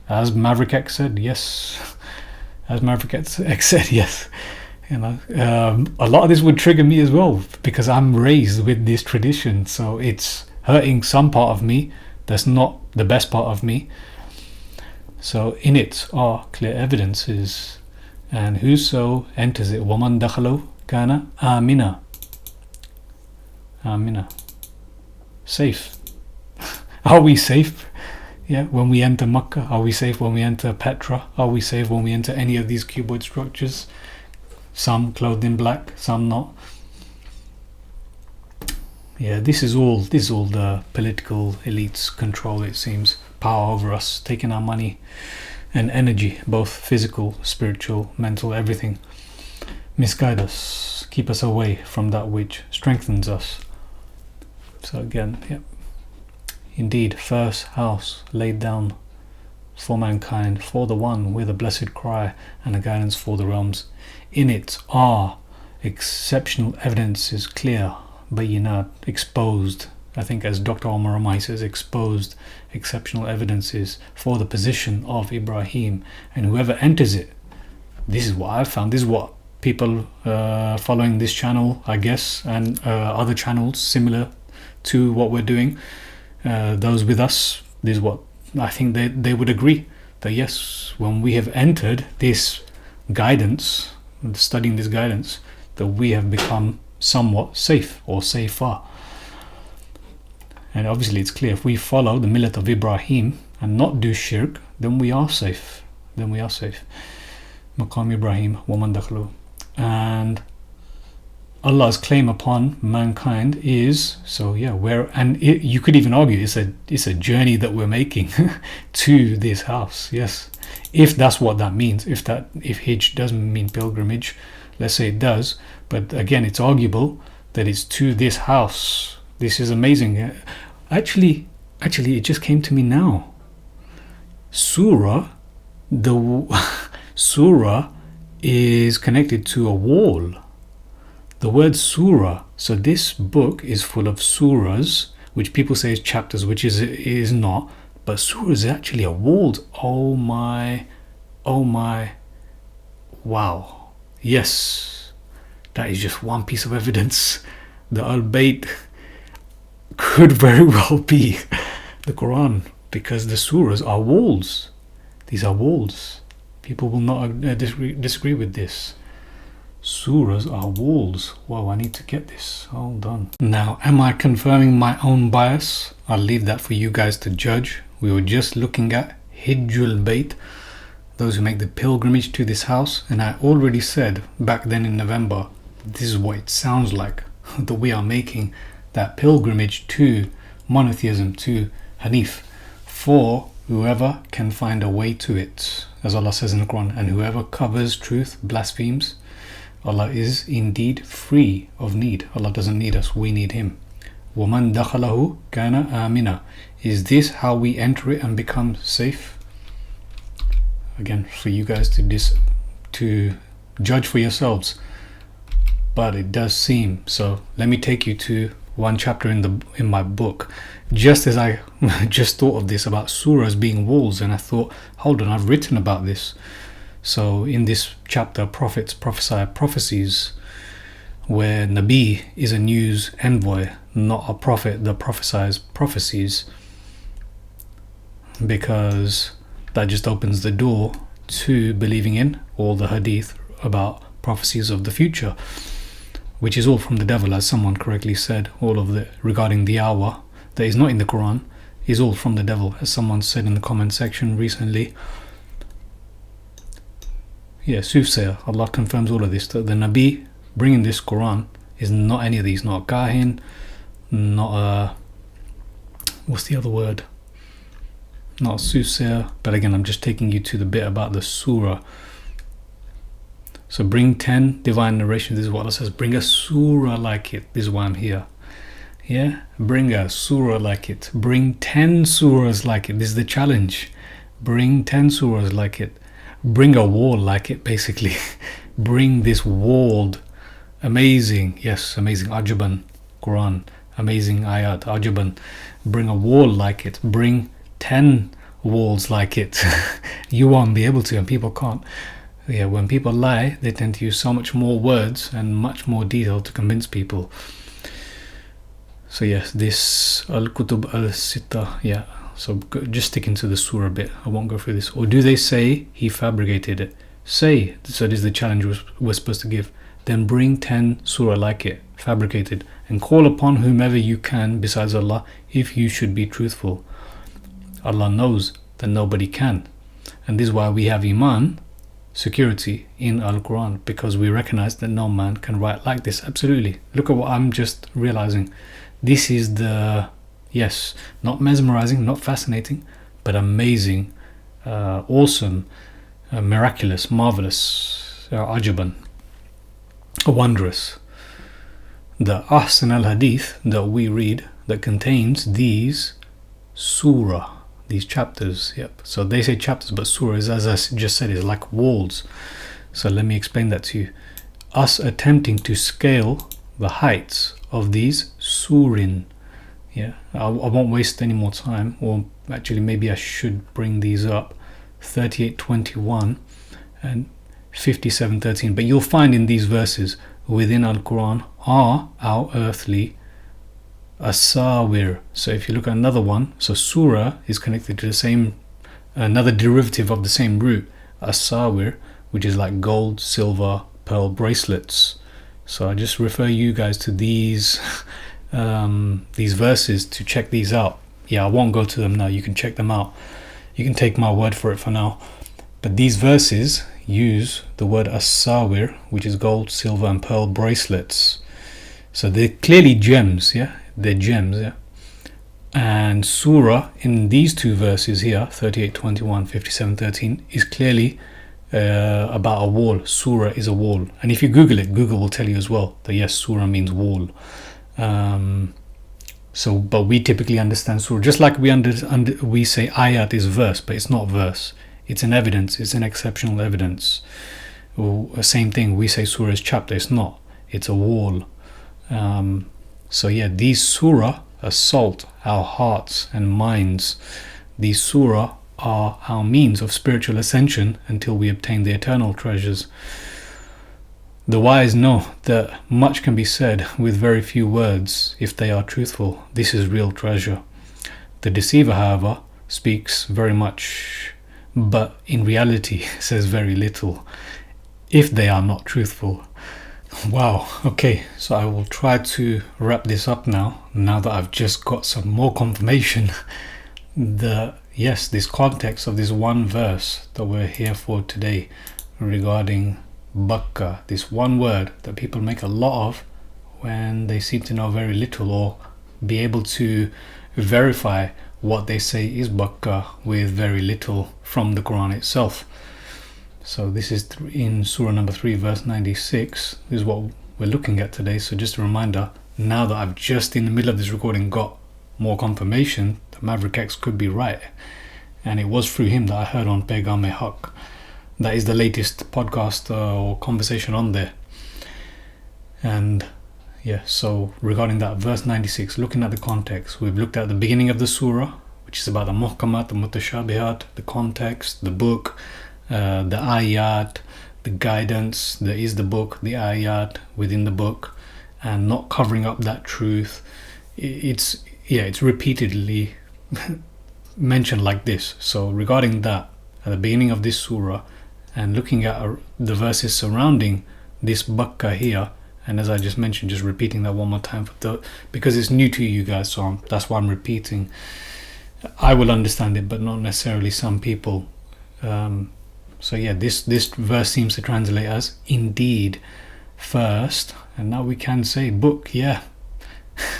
As Maverick X said, yes. As Maverick X said, yes. You know, a lot of this would trigger me as well, because I'm raised with this tradition, so it's hurting some part of me that's not the best part of me. So in it are clear evidences, and whoso enters it, waman dakhalu kana amina, safe. Are we safe? Yeah, when we enter Makkah? Are we safe when we enter Petra? Are we safe when we enter any of these cuboid structures? Some clothed in black, some not. Yeah, this is all the political elites' control, it seems. Power over us, taking our money and energy, both physical, spiritual, mental, everything. Misguide us, keep us away from that which strengthens us. So again, yeah. Indeed, first house laid down for mankind, for the one with a blessed cry and a guidance for the realms. In it are exceptional evidences, clear, bayinat, exposed. I think as Dr. Omar Ramai says, exposed exceptional evidences for the position of Ibrahim, and whoever enters it. This is what I've found. This is what people following this channel, I guess, and other channels similar to what we're doing, those with us, this is what I think they would agree, that yes, when we have entered this guidance, studying this guidance, that we have become somewhat safe or safer. And obviously it's clear, if we follow the millet of Ibrahim and not do shirk, then we are safe. Maqam Ibrahim, waman dakhlu. And Allah's claim upon mankind is, so yeah, you could even argue it's a journey that we're making to this house. Yes, if that's what that means. If Hajj doesn't mean pilgrimage, let's say it does, but again, it's arguable that it's to this house. This is amazing. Actually, it just came to me now. Surah is connected to a wall. The word surah. So this book is full of surahs, which people say is chapters, which is not. But surah is actually a wall. Oh my. Wow. Yes. That is just one piece of evidence. The Al-Bayt could very well be the Quran, because the surahs are walls. These are walls. People will not disagree with this. Surahs are walls. Wow, I need to get this. Hold on. Now, am I confirming my own bias? I'll leave that for you guys to judge. We were just looking at Hijjul Bayt, those who make the pilgrimage to this house, and I already said back then in November, this is what it sounds like, that we are making that pilgrimage to monotheism, to Haneef, for whoever can find a way to it, as Allah says in the Quran, and whoever covers truth blasphemes, Allah is indeed free of need. Allah doesn't need us, we need Him. وَمَنْ دَخَلَهُ كَانَ آمِنًا. Is this how we enter it and become safe? Again, for you guys to judge for yourselves, but it does seem so. Let me take you to one chapter in my book, just as I just thought of this about surahs being walls, and I thought, hold on, I've written about this. So in this chapter, prophets prophesy prophecies, where Nabi is a news envoy, not a prophet that prophesies prophecies, because that just opens the door to believing in all the hadith about prophecies of the future, which is all from the devil, as someone correctly said. All of it regarding the hour that is not in the Quran is all from the devil, as someone said in the comment section recently. Yeah, soothsayer. Allah confirms all of this, that the Nabi bringing this Quran is not any of these, not a kahin, not a, what's the other word, not a soothsayer. But again, I'm just taking you to the bit about the surah. So bring 10 divine narrations. This is what Allah says. Bring a surah like it. This is why I'm here. Yeah, bring a surah like it. Bring 10 surahs like it. This is the challenge. Bring 10 surahs like it. Bring a wall like it, basically. Bring this walled, amazing, yes, amazing, ajaban Quran, amazing ayat, ajaban. Bring a wall like it. Bring 10 walls like it. You won't be able to, and people can't. Yeah, when people lie, they tend to use so much more words and much more detail to convince people. So yes, this Al-Kutub Al-Sitta, yeah. So just sticking to the surah bit, I won't go through this. Or do they say he fabricated it? Say, so this is the challenge we're supposed to give. Then bring 10 surah like it, fabricated, and call upon whomever you can besides Allah if you should be truthful. Allah knows that nobody can. And this is why we have Iman, security, in Al-Quran, because we recognize that no man can write like this. Absolutely. Look at what I'm just realizing. This is the, yes, not mesmerizing, not fascinating, but amazing, awesome, miraculous, marvelous, ajaban, wondrous. The Ahsan al-Hadith that we read, that contains these surah, these chapters. Yep. So they say chapters, but surah is, as I just said, is like walls. So let me explain that to you. Us attempting to scale the heights of these surin. Yeah, I won't waste any more time, or actually maybe I should bring these up. 38:21 and 57:13. But you'll find in these verses within Al-Quran are our earthly asawir. So if you look at another one, so surah is connected to the same, another derivative of the same root, asawir, which is like gold, silver, pearl bracelets. So I just refer you guys to these verses to check these out. Yeah, I won't go to them now. You can check them out. You can take my word for it for now. But these verses use the word asawir, which is gold, silver, and pearl bracelets. So they're clearly gems, yeah? They're gems, yeah? And surah in these two verses here, 38:21, 57:13, is clearly about a wall. Surah is a wall. And if you Google it, Google will tell you as well that yes, surah means wall. But we typically understand surah just like we say ayat is verse, but it's not verse. It's an evidence. It's an exceptional evidence. Same thing. We say surah is chapter. It's not. It's a wall. So yeah, these surah assault our hearts and minds. These surah are our means of spiritual ascension until we obtain the eternal treasures. The wise know that much can be said with very few words if they are truthful. This is real treasure. The deceiver, however, speaks very much, but in reality says very little if they are not truthful. Wow, okay, so I will try to wrap this up now that I've just got some more confirmation that yes, this context of this one verse that we're here for today regarding Bakkah, this one word that people make a lot of when they seem to know very little or be able to verify what they say is Bakkah with very little from the Quran itself. So this is in Surah number 3 verse 96. This is what we're looking at today. So just a reminder, now that I've just in the middle of this recording got more confirmation that Maverick X could be right, and it was through him that I heard on Peygamber Haq. That is the latest podcast or conversation on there. And yeah, so regarding that verse 96, looking at the context, we've looked at the beginning of the surah, which is about the muhkamat, the mutashabihat, the context, the book, the ayat, the guidance, there is the book, the ayat within the book, and not covering up that truth. It's repeatedly mentioned like this. So regarding that, at the beginning of this surah, and looking at the verses surrounding this Bakkah here, and as I just mentioned, just repeating that one more time because it's new to you guys, so that's why I'm repeating. I will understand it, but not necessarily some people. So yeah, this verse seems to translate as indeed first, and now we can say book, yeah.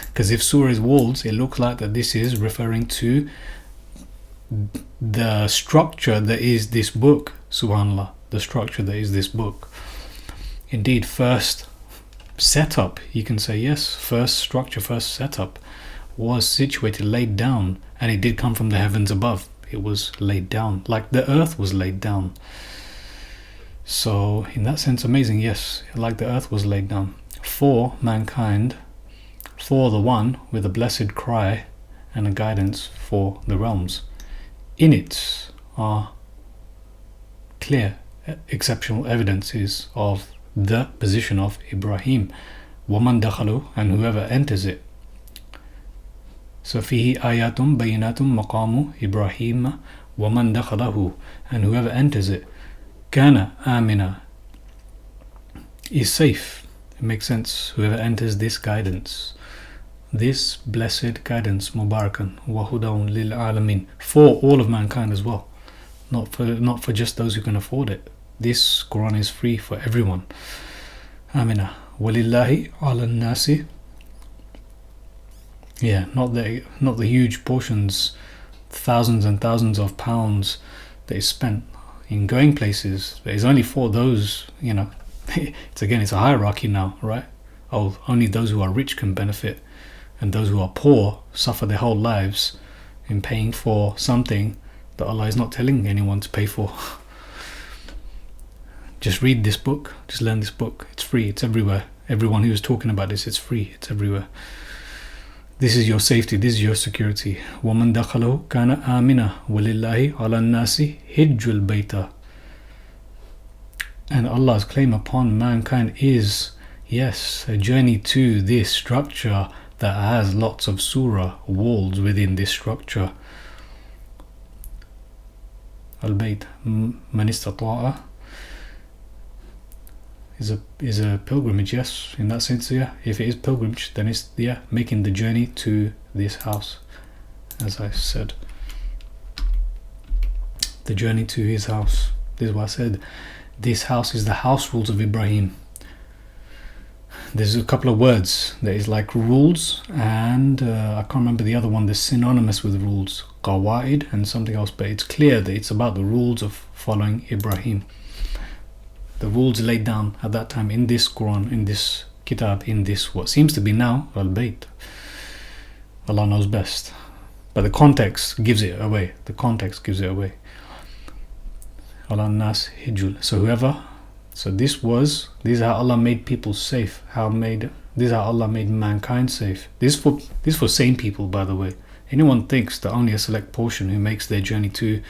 Because if surah is walls, it looks like that this is referring to the structure that is this book, subhanallah, the structure that is this book. Indeed, first setup, you can say, yes, first structure, first setup was situated, laid down, and it did come from the heavens above. It was laid down, like the earth was laid down. So in that sense, amazing, yes, like the earth was laid down for mankind, for the one with a blessed cry and a guidance for the realms. In it are clear, exceptional evidences of the position of Ibrahim, وَمَنْ دَخَلُوا, and whoever enters it. So فِيهِ آيَاتٌ بَيِّنَاتٌ مَقَامُ إِبْرَاهِيمَ وَمَنْ دَخَلَهُ, and whoever enters it, كَانَ آمِنًا, is safe. It makes sense. Whoever enters this guidance, this blessed guidance, Mubarakan وَهُدًى لِلْعَالَمِينَ, for all of mankind as well, not for just those who can afford it. This Quran is free for everyone. Amina. وَلِلَّهِ عَلَى النَّاسِ, yeah, not the huge portions, thousands and thousands of pounds that is spent in going places. But it's only for those, it's a hierarchy now, right? Oh, only those who are rich can benefit, and those who are poor suffer their whole lives in paying for something that Allah is not telling anyone to pay for. Just read this book, just learn this book. It's free, it's everywhere. Everyone who is talking about this, it's free, it's everywhere. This is your safety, this is your security. وَمَنْ دَخَلَهُ كَانَ آمِنًا وَلِلَّهِ عَلَى النَّاسِ حِجُّ الْبَيْتَ. And Allah's claim upon mankind is, yes, a journey to this structure that has lots of surah, walls within this structure. Al-Bayt, man istata'a, is a pilgrimage, yes, in that sense, yeah. If it is pilgrimage, then it's, yeah, making the journey to this house, as I said. The journey to his house. This is what I said. This house is the house rules of Ibrahim. There's a couple of words. There is like rules, and I can't remember the other one. There's synonymous with rules, qawaid and something else, but it's clear that it's about the rules of following Ibrahim. The rules laid down at that time in this Quran, in this kitab, in this what seems to be now Al-Bayt. Allah knows best, but the context gives it away. The context gives it away. Allah nas hijul. So whoever, so this is how Allah made people safe. This is how Allah made mankind safe. This is for sane people, by the way. Anyone thinks that only a select portion who makes their journey to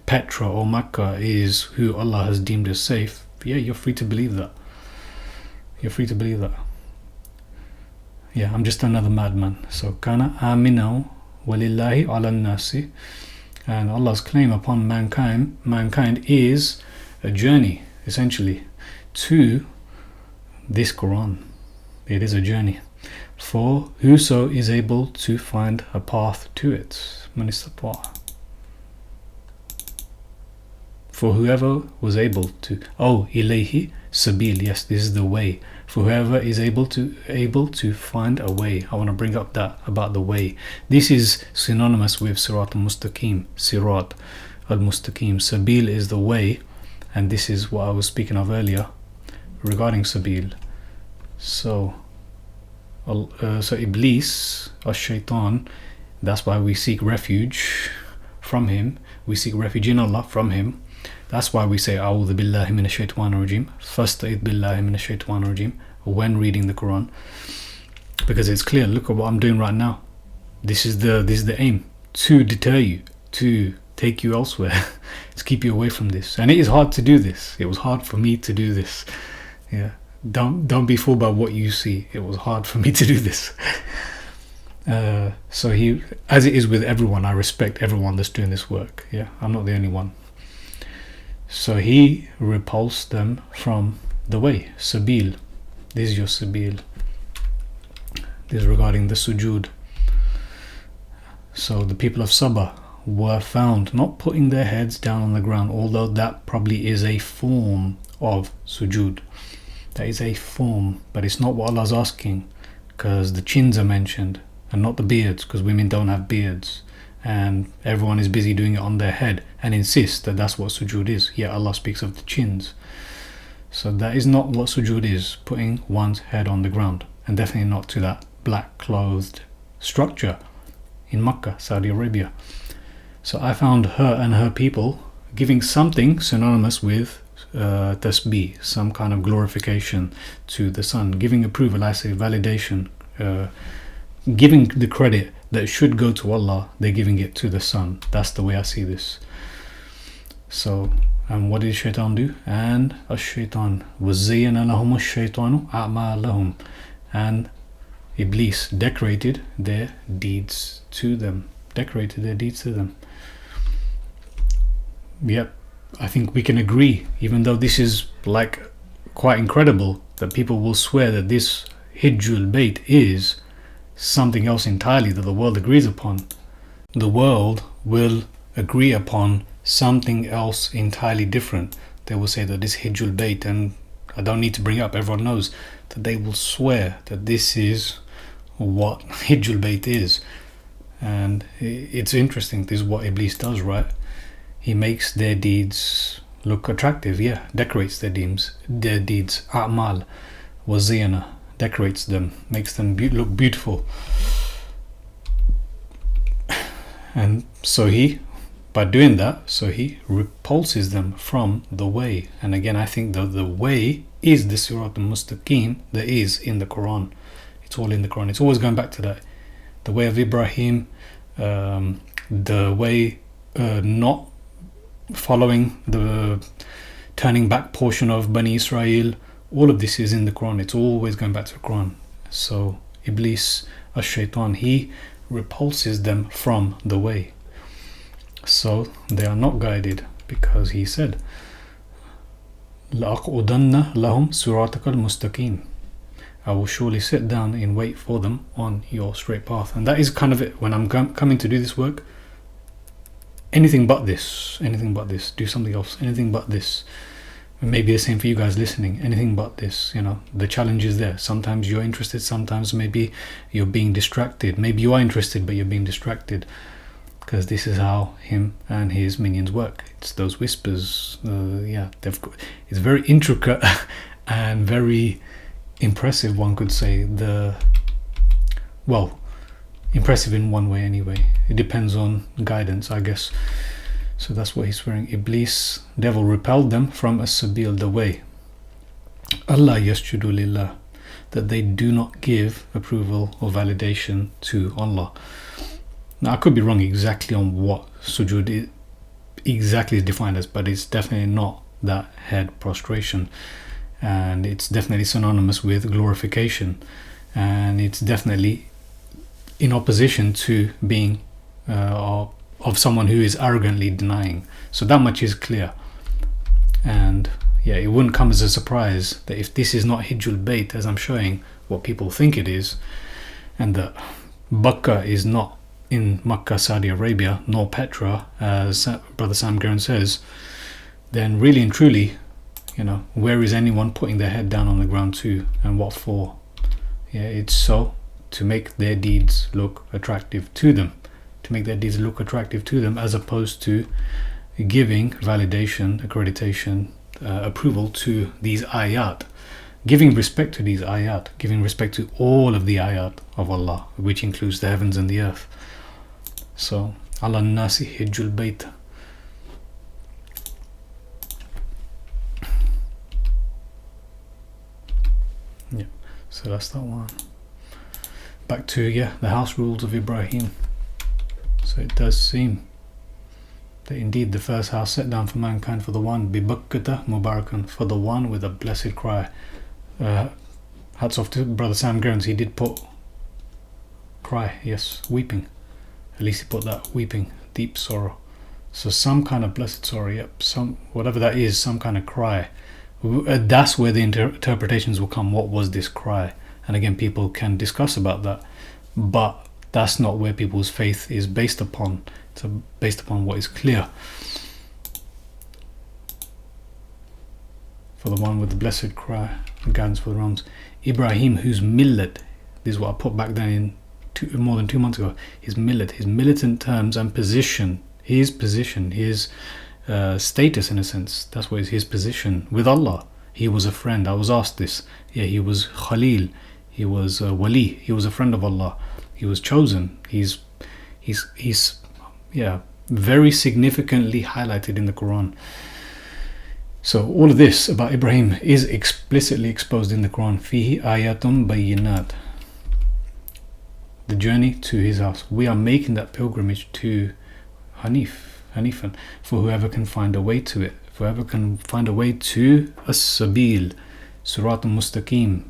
Petra or Makkah is who Allah has deemed as safe, yeah, you're free to believe that. You're free to believe that. Yeah, I'm just another madman. So kana aminau walillahi ala nasi, and Allah's claim upon mankind is a journey, essentially, to this Quran. It is a journey for whoso is able to find a path to it. Man istata'a. For whoever was able to, ilayhi sabil, yes, this is the way. for whoever is able to find a way. I want to bring up that about the way. This is synonymous with Sirat al-Mustaqim. Sirat al-Mustaqim. Sabil is the way, and this is what I was speaking of earlier regarding Sabil. So Iblis, Ash-Shaytan, that's why we seek refuge from him. We seek refuge in Allah from him. That's why we say A'udhu billahi minash shaitanir rajim, Fasta'id billahi minash shaitanir rajim when reading the Quran, because it's clear. Look at what I'm doing right now. This is the aim, to deter you, to take you elsewhere, to keep you away from this. And it is hard to do this. It was hard for me to do this. Yeah, don't be fooled by what you see. It was hard for me to do this. So he, as it is with everyone, I respect everyone that's doing this work. Yeah, I'm not the only one. So he repulsed them from the way. Sabil. This is your Sabil. This is regarding the sujood. So the people of Sabah were found not putting their heads down on the ground, although that probably is a form of sujood. That is a form, but it's not what Allah's asking, because the chins are mentioned and not the beards, because women don't have beards. And everyone is busy doing it on their head and insists that that's what sujood is. Yet Allah speaks of the chins. So that is not what sujood is, putting one's head on the ground, and definitely not to that black clothed structure in Makkah, Saudi Arabia. So I found her and her people giving something synonymous with tasbih, some kind of glorification to the sun, giving approval, I say validation, giving the credit that should go to Allah, they're giving it to the sun. That's the way I see this. So, and what did Shaitan do? And Ash-Shaytan وَزَيَّنَ لَهُمُ الشَّيْطَانُ أَعْمَالَهُم, and Iblis decorated their deeds to them. Yep, I think we can agree, even though this is like quite incredible, that people will swear that this Hijjul Bayt is something else entirely that the world agrees upon. The world will agree upon something else entirely different. They will say that this Hijjul Bayt, and I don't need to bring it up, everyone knows that they will swear that this is what Hijjul Bayt is. And it's interesting, this is what Iblis does, right? He makes their deeds look attractive, yeah, decorates their deeds, A'mal wa ziyana, decorates them, makes them look beautiful. And so he, by doing that, so he repulses them from the way. And again, I think the way is the Sirat al-Mustaqim that is in the Quran. It's all in the Quran. It's always going back to that. The way of Ibrahim, the way not following the turning back portion of Bani Israel. All of this is in the Quran. It's always going back to the Quran. So Iblis, Ash-Shaytan, he repulses them from the way. So they are not guided, because he said, لَأَقْعُدَنَّ لَهُمْ صِرَاطَكَ الْمُسْتَقِيمِ, I will surely sit down and wait for them on your straight path. And that is kind of it. When I'm coming to do this work, anything but this, do something else, anything but this. And maybe the same for you guys listening, anything but this. You know, the challenge is there. Sometimes you're interested, sometimes maybe you're being distracted. Maybe you are interested, but you're being distracted, because this is how him and his minions work. It's those whispers. It's very intricate and very impressive, one could say. Impressive in one way anyway. It depends on guidance, I guess. So that's what he's swearing. Iblis, devil, repelled them from as-sabil, the way. Allah yasjudu lillah, that they do not give approval or validation to Allah. Now I could be wrong exactly on what sujood exactly is defined as, but it's definitely not that head prostration, and it's definitely synonymous with glorification, and it's definitely in opposition to being of someone who is arrogantly denying. So that much is clear. And yeah, it wouldn't come as a surprise that if this is not Hijjul Bayt, as I'm showing what people think it is, and that Bakkah is not in Makkah, Saudi Arabia, nor Petra, as Br Sam Gerrans says, then really and truly where is anyone putting their head down on the ground to, and what for? Yeah, it's so to make their deeds look attractive to them, as opposed to giving validation, accreditation, approval to these ayat, giving respect to these ayat, giving respect to all of the ayat of Allah, which includes the heavens and the earth. So, ala nasi hijjul bayt. Yeah, so that's that one. Back to the house rules of Ibrahim. So it does seem that indeed the first house set down for mankind, for the one bibakkata mubarakan, for the one with a blessed cry. Hats off to Br Sam Gerrans. He did put cry, yes, weeping. At least he put that, weeping, deep sorrow. So some kind of blessed sorrow, yep, some whatever that is, some kind of cry. That's where the interpretations will come. What was this cry? And again, people can discuss about that, but that's not where people's faith is based upon. It's based upon what is clear. For the one with the blessed cry, guidance for the realms. Ibrahim, whose millet, this is what I put back then in more than 2 months ago. His millet, his militant terms and position, his status in a sense. That's what is his position with Allah. He was a friend. I was asked this. Yeah, he was Khalil. He was Wali. He was a friend of Allah. He was chosen. He's very significantly highlighted in the Quran. So all of this about Ibrahim is explicitly exposed in the Quran. Fihi ayatun bayyinat. The journey to his house. We are making that pilgrimage to Hanifan, for whoever can find a way to it. Whoever can find a way to as-sabil, Surat al-Mustaqim.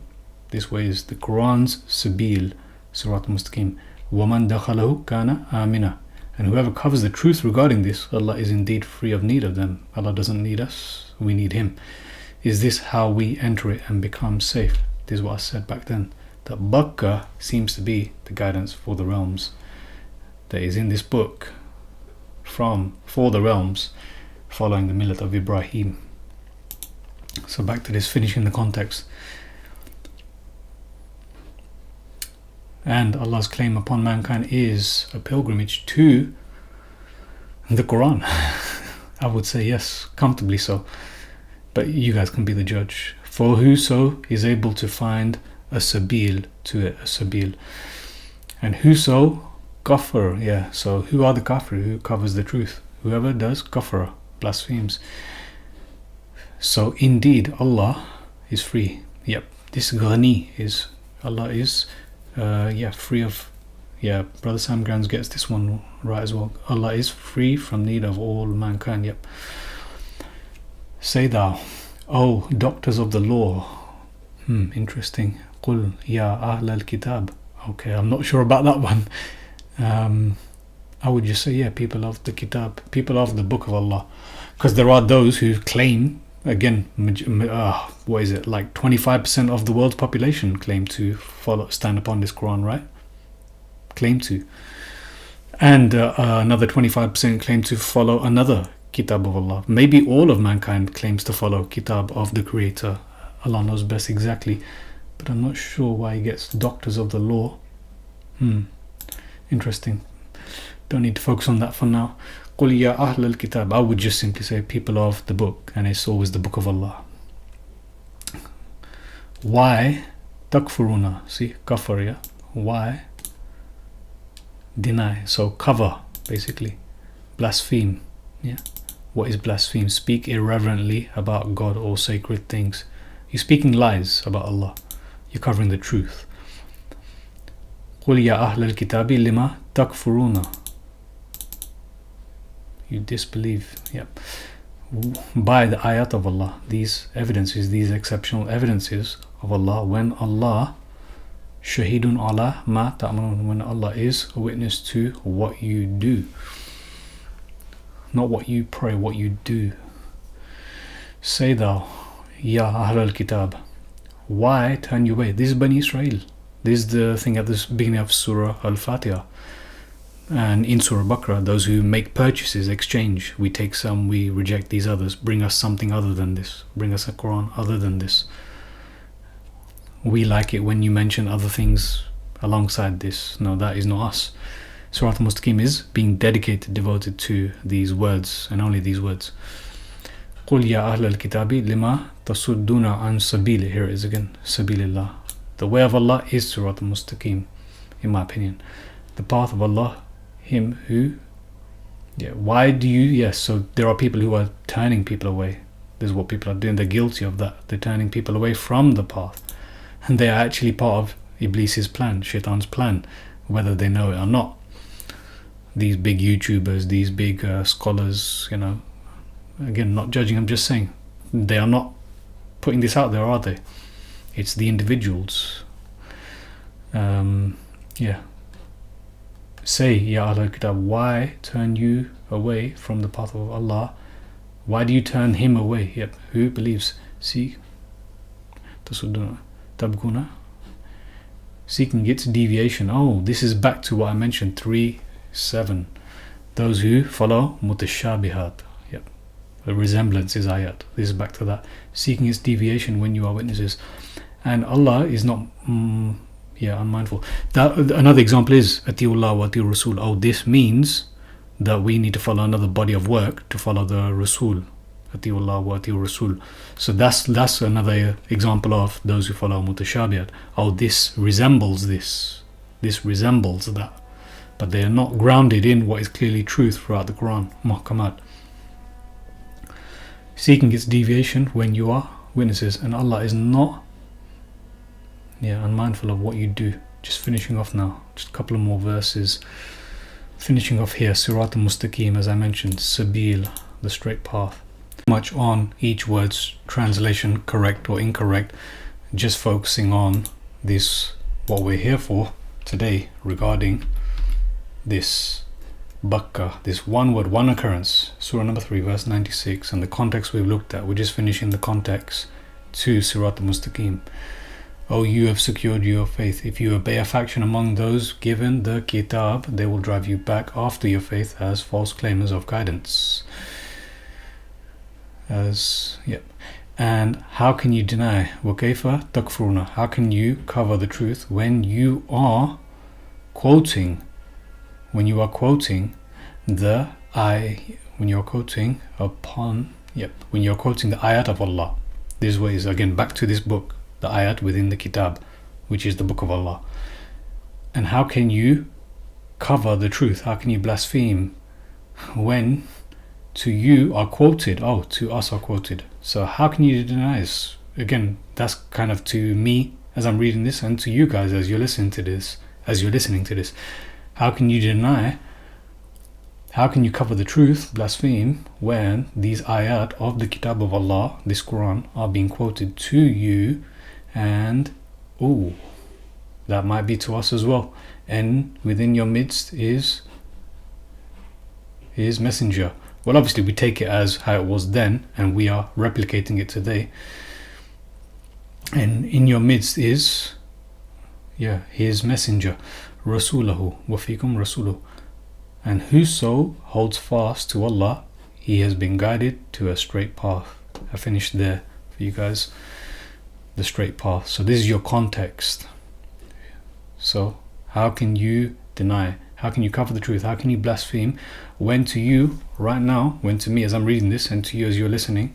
This way is the Quran's sabil, Surat al-Mustaqim. وَمَنْ دَخَلَهُ كَانَ آمِنًا. And whoever covers the truth regarding this, Allah is indeed free of need of them. Allah doesn't need us, we need Him. Is this how we enter it and become safe? This is what I said back then. That Bakkah seems to be the guidance for the realms that is in this book for the realms, following the millet of Ibrahim. So back to this, finishing the context. And Allah's claim upon mankind is a pilgrimage to the Quran. I would say yes, comfortably so. But you guys can be the judge. For whoso is able to find a sabil to it, a sabil. And whoso kafir, so who are the kafir? Who covers the truth? Whoever does kafir, blasphemes. So indeed Allah is free. Yep, this ghani is, Allah is free of, Br Sam Gerrans gets this one right as well. Allah is free from need of all mankind. Yep. Say thou, O doctors of the law. Interesting. Qul ya ahl al-kitab. Okay, I'm not sure about that one. I would just say people of the kitab, people of the book of Allah, because there are those who claim, again, what is it, like 25% of the world's population claim to stand upon this Quran, right? Claim to. And another 25% claim to follow another kitab of Allah. Maybe all of mankind claims to follow kitab of the Creator. Allah knows best exactly, but I'm not sure why he gets doctors of the law. Interesting. Don't need to focus on that for now. قُلْ يَا أَهْلَ الْكِتَابِ. I would just simply say people of the book, and it's always the book of Allah. Why takfuruna? See, kafar, why deny? So cover, basically. Blaspheme. What is blaspheme? Speak irreverently about God or sacred things. You're speaking lies about Allah. You're covering the truth. قُلْ يَا أَهْلَ الْكِتَابِ لِمَا تَكْفُرُونَ. You disbelieve, by the ayat of Allah, these evidences, these exceptional evidences of Allah, when Allah shahidun ala ma ta'malun, when Allah is a witness to what you do, not what you pray, what you do. Say thou, Ya Ahl al-Kitab, why turn you away? This is Bani Israel. This is the thing at the beginning of Surah Al-Fatiha. And in Surah Baqarah, those who make purchases, exchange, we take some, we reject these others, bring us something other than this, bring us a Quran other than this. We like it when you mention other things alongside this. No, that is not us. Sirat al-Mustaqim is being dedicated, devoted to these words and only these words. قُلْ يَا أَهْلَ الْكِتَابِ لِمَا تَصُدُّونَ عَنْ سَبِيلِ. Here it is again, Sabilillah. The way of Allah is Sirat al-Mustaqim, in my opinion. The path of Allah, Him who... why do you... Yes, so there are people who are turning people away. This is what people are doing. They're guilty of that. They're turning people away from the path. And they are actually part of Iblis's plan, Shaitan's plan, whether they know it or not. These big YouTubers, these big scholars, again, not judging, I'm just saying, they are not putting this out there, are they? It's the individuals. Say, Ya Ahlul Kitab, why turn you away from the path of Allah? Why do you turn him away? Yep, who believes? See, Tabguna, seeking its deviation. Oh, this is back to what I mentioned, 3:7. Those who follow mutashabihat. Yep, the resemblance is ayat. This is back to that. Seeking its deviation when you are witnesses. And Allah is not unmindful. That another example is Atiullah wa Atiur Rasul. Oh, this means that we need to follow another body of work to follow the Rasul. Atiullah wa Atiur Rasul. So that's another example of those who follow mutashabihat. Oh, this resembles this. This resembles that. But they are not grounded in what is clearly truth throughout the Quran. Muhkamat. Seeking its deviation when you are witnesses. And Allah is not unmindful of what you do. Just finishing off now. Just a couple of more verses. Finishing off here. Sirat al-Mustaqim, as I mentioned. Sabil, the straight path. Much on each word's translation, correct or incorrect. Just focusing on this, what we're here for today, regarding this Bakkah, this one word, one occurrence, Surah number 3, verse 96, and the context we've looked at. We're just finishing the context to Sirat al-Mustaqim. Oh, you have secured your faith. If you obey a faction among those given the kitab, they will drive you back after your faith as false claimers of guidance. And how can you deny? وَكَيْفَ تَكْفُرُونَ. How can you cover the truth when you are quoting when you are quoting the ayat of Allah. This way is again back to this book, the ayat within the kitab, which is the book of Allah. And how can you cover the truth? How can you blaspheme when to you are quoted, to us are quoted? So how can you deny this? Again, that's kind of to me as I'm reading this, and to you guys as you're listening to this. How can you deny? How can you cover the truth, blaspheme, when these ayat of the kitab of Allah, this Quran, are being quoted to you, and that might be to us as well. And within your midst is His messenger. Well, obviously we take it as how it was then, and we are replicating it today. And in your midst is His messenger, Rasulahu, wa fikum Rasuluhu. And whoso holds fast to Allah, he has been guided to a straight path. I finished there for you guys, the straight path. So this is your context. So how can you deny? How can you cover the truth? How can you blaspheme when to you right now, when to me as I'm reading this, and to you as you're listening,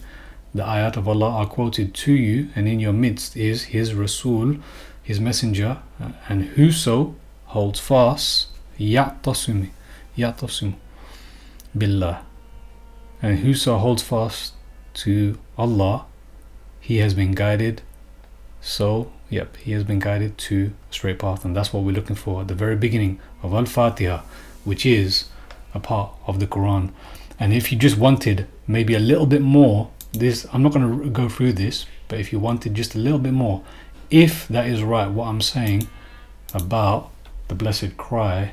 the ayat of Allah are quoted to you, and in your midst is His Rasul, His messenger, and whoso holds fast, ya'tasimu billah, and whoso holds fast to Allah, he has been guided. So he has been guided to a straight path. And that's what we're looking for at the very beginning of Al-Fatiha, which is a part of the Quran. And if you just wanted maybe a little bit more, this, I'm not going to go through this, but if you wanted just a little bit more, if that is right, what I'm saying about the blessed cry,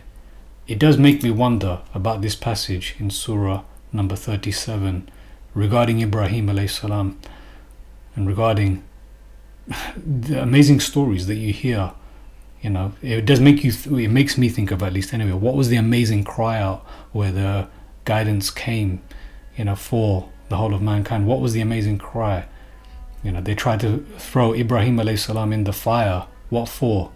it does make me wonder about this passage in Surah number 37 regarding Ibrahim alayhi salam, and regarding the amazing stories that you hear You know, it does make you it makes me think of, at least anyway, what was the amazing cry out where the guidance came, you know, for the whole of mankind? What was the amazing cry? You know, they tried to throw Ibrahim alayhi salam in the fire. What for?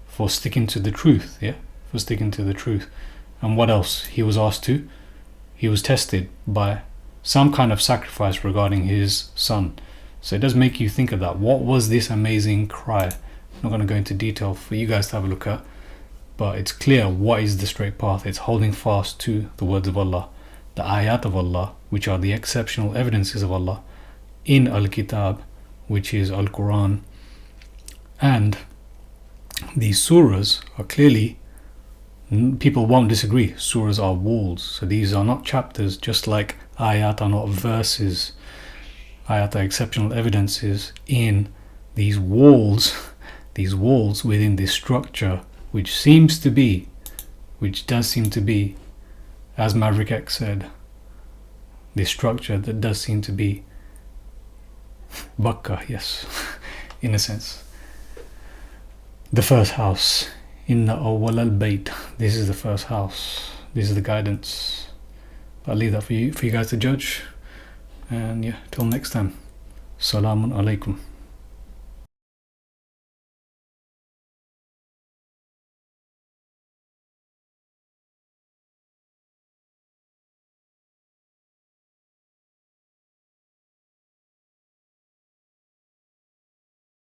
For sticking to the truth, yeah? For sticking to the truth. And what else he was asked to? He was tested by some kind of sacrifice regarding his son. So it does make you think of that. What was this amazing cry? I'm not going to go into detail for you guys to have a look at, but it's clear what is the straight path. It's holding fast to the words of Allah, the ayat of Allah, which are the exceptional evidences of Allah, in Al-Kitab, which is Al-Quran. And these surahs are clearly, people won't disagree, surahs are walls. So these are not chapters, just like ayat are not verses. Ayat are exceptional evidences in these walls within this structure, which does seem to be, as Maverick X said, this structure that does seem to be Bakkah, yes, in a sense. The first house, Inna awwal al-bayt, this is the first house, this is the guidance. I'll leave that for you guys to judge. And yeah, till next time, Salamun alaikum.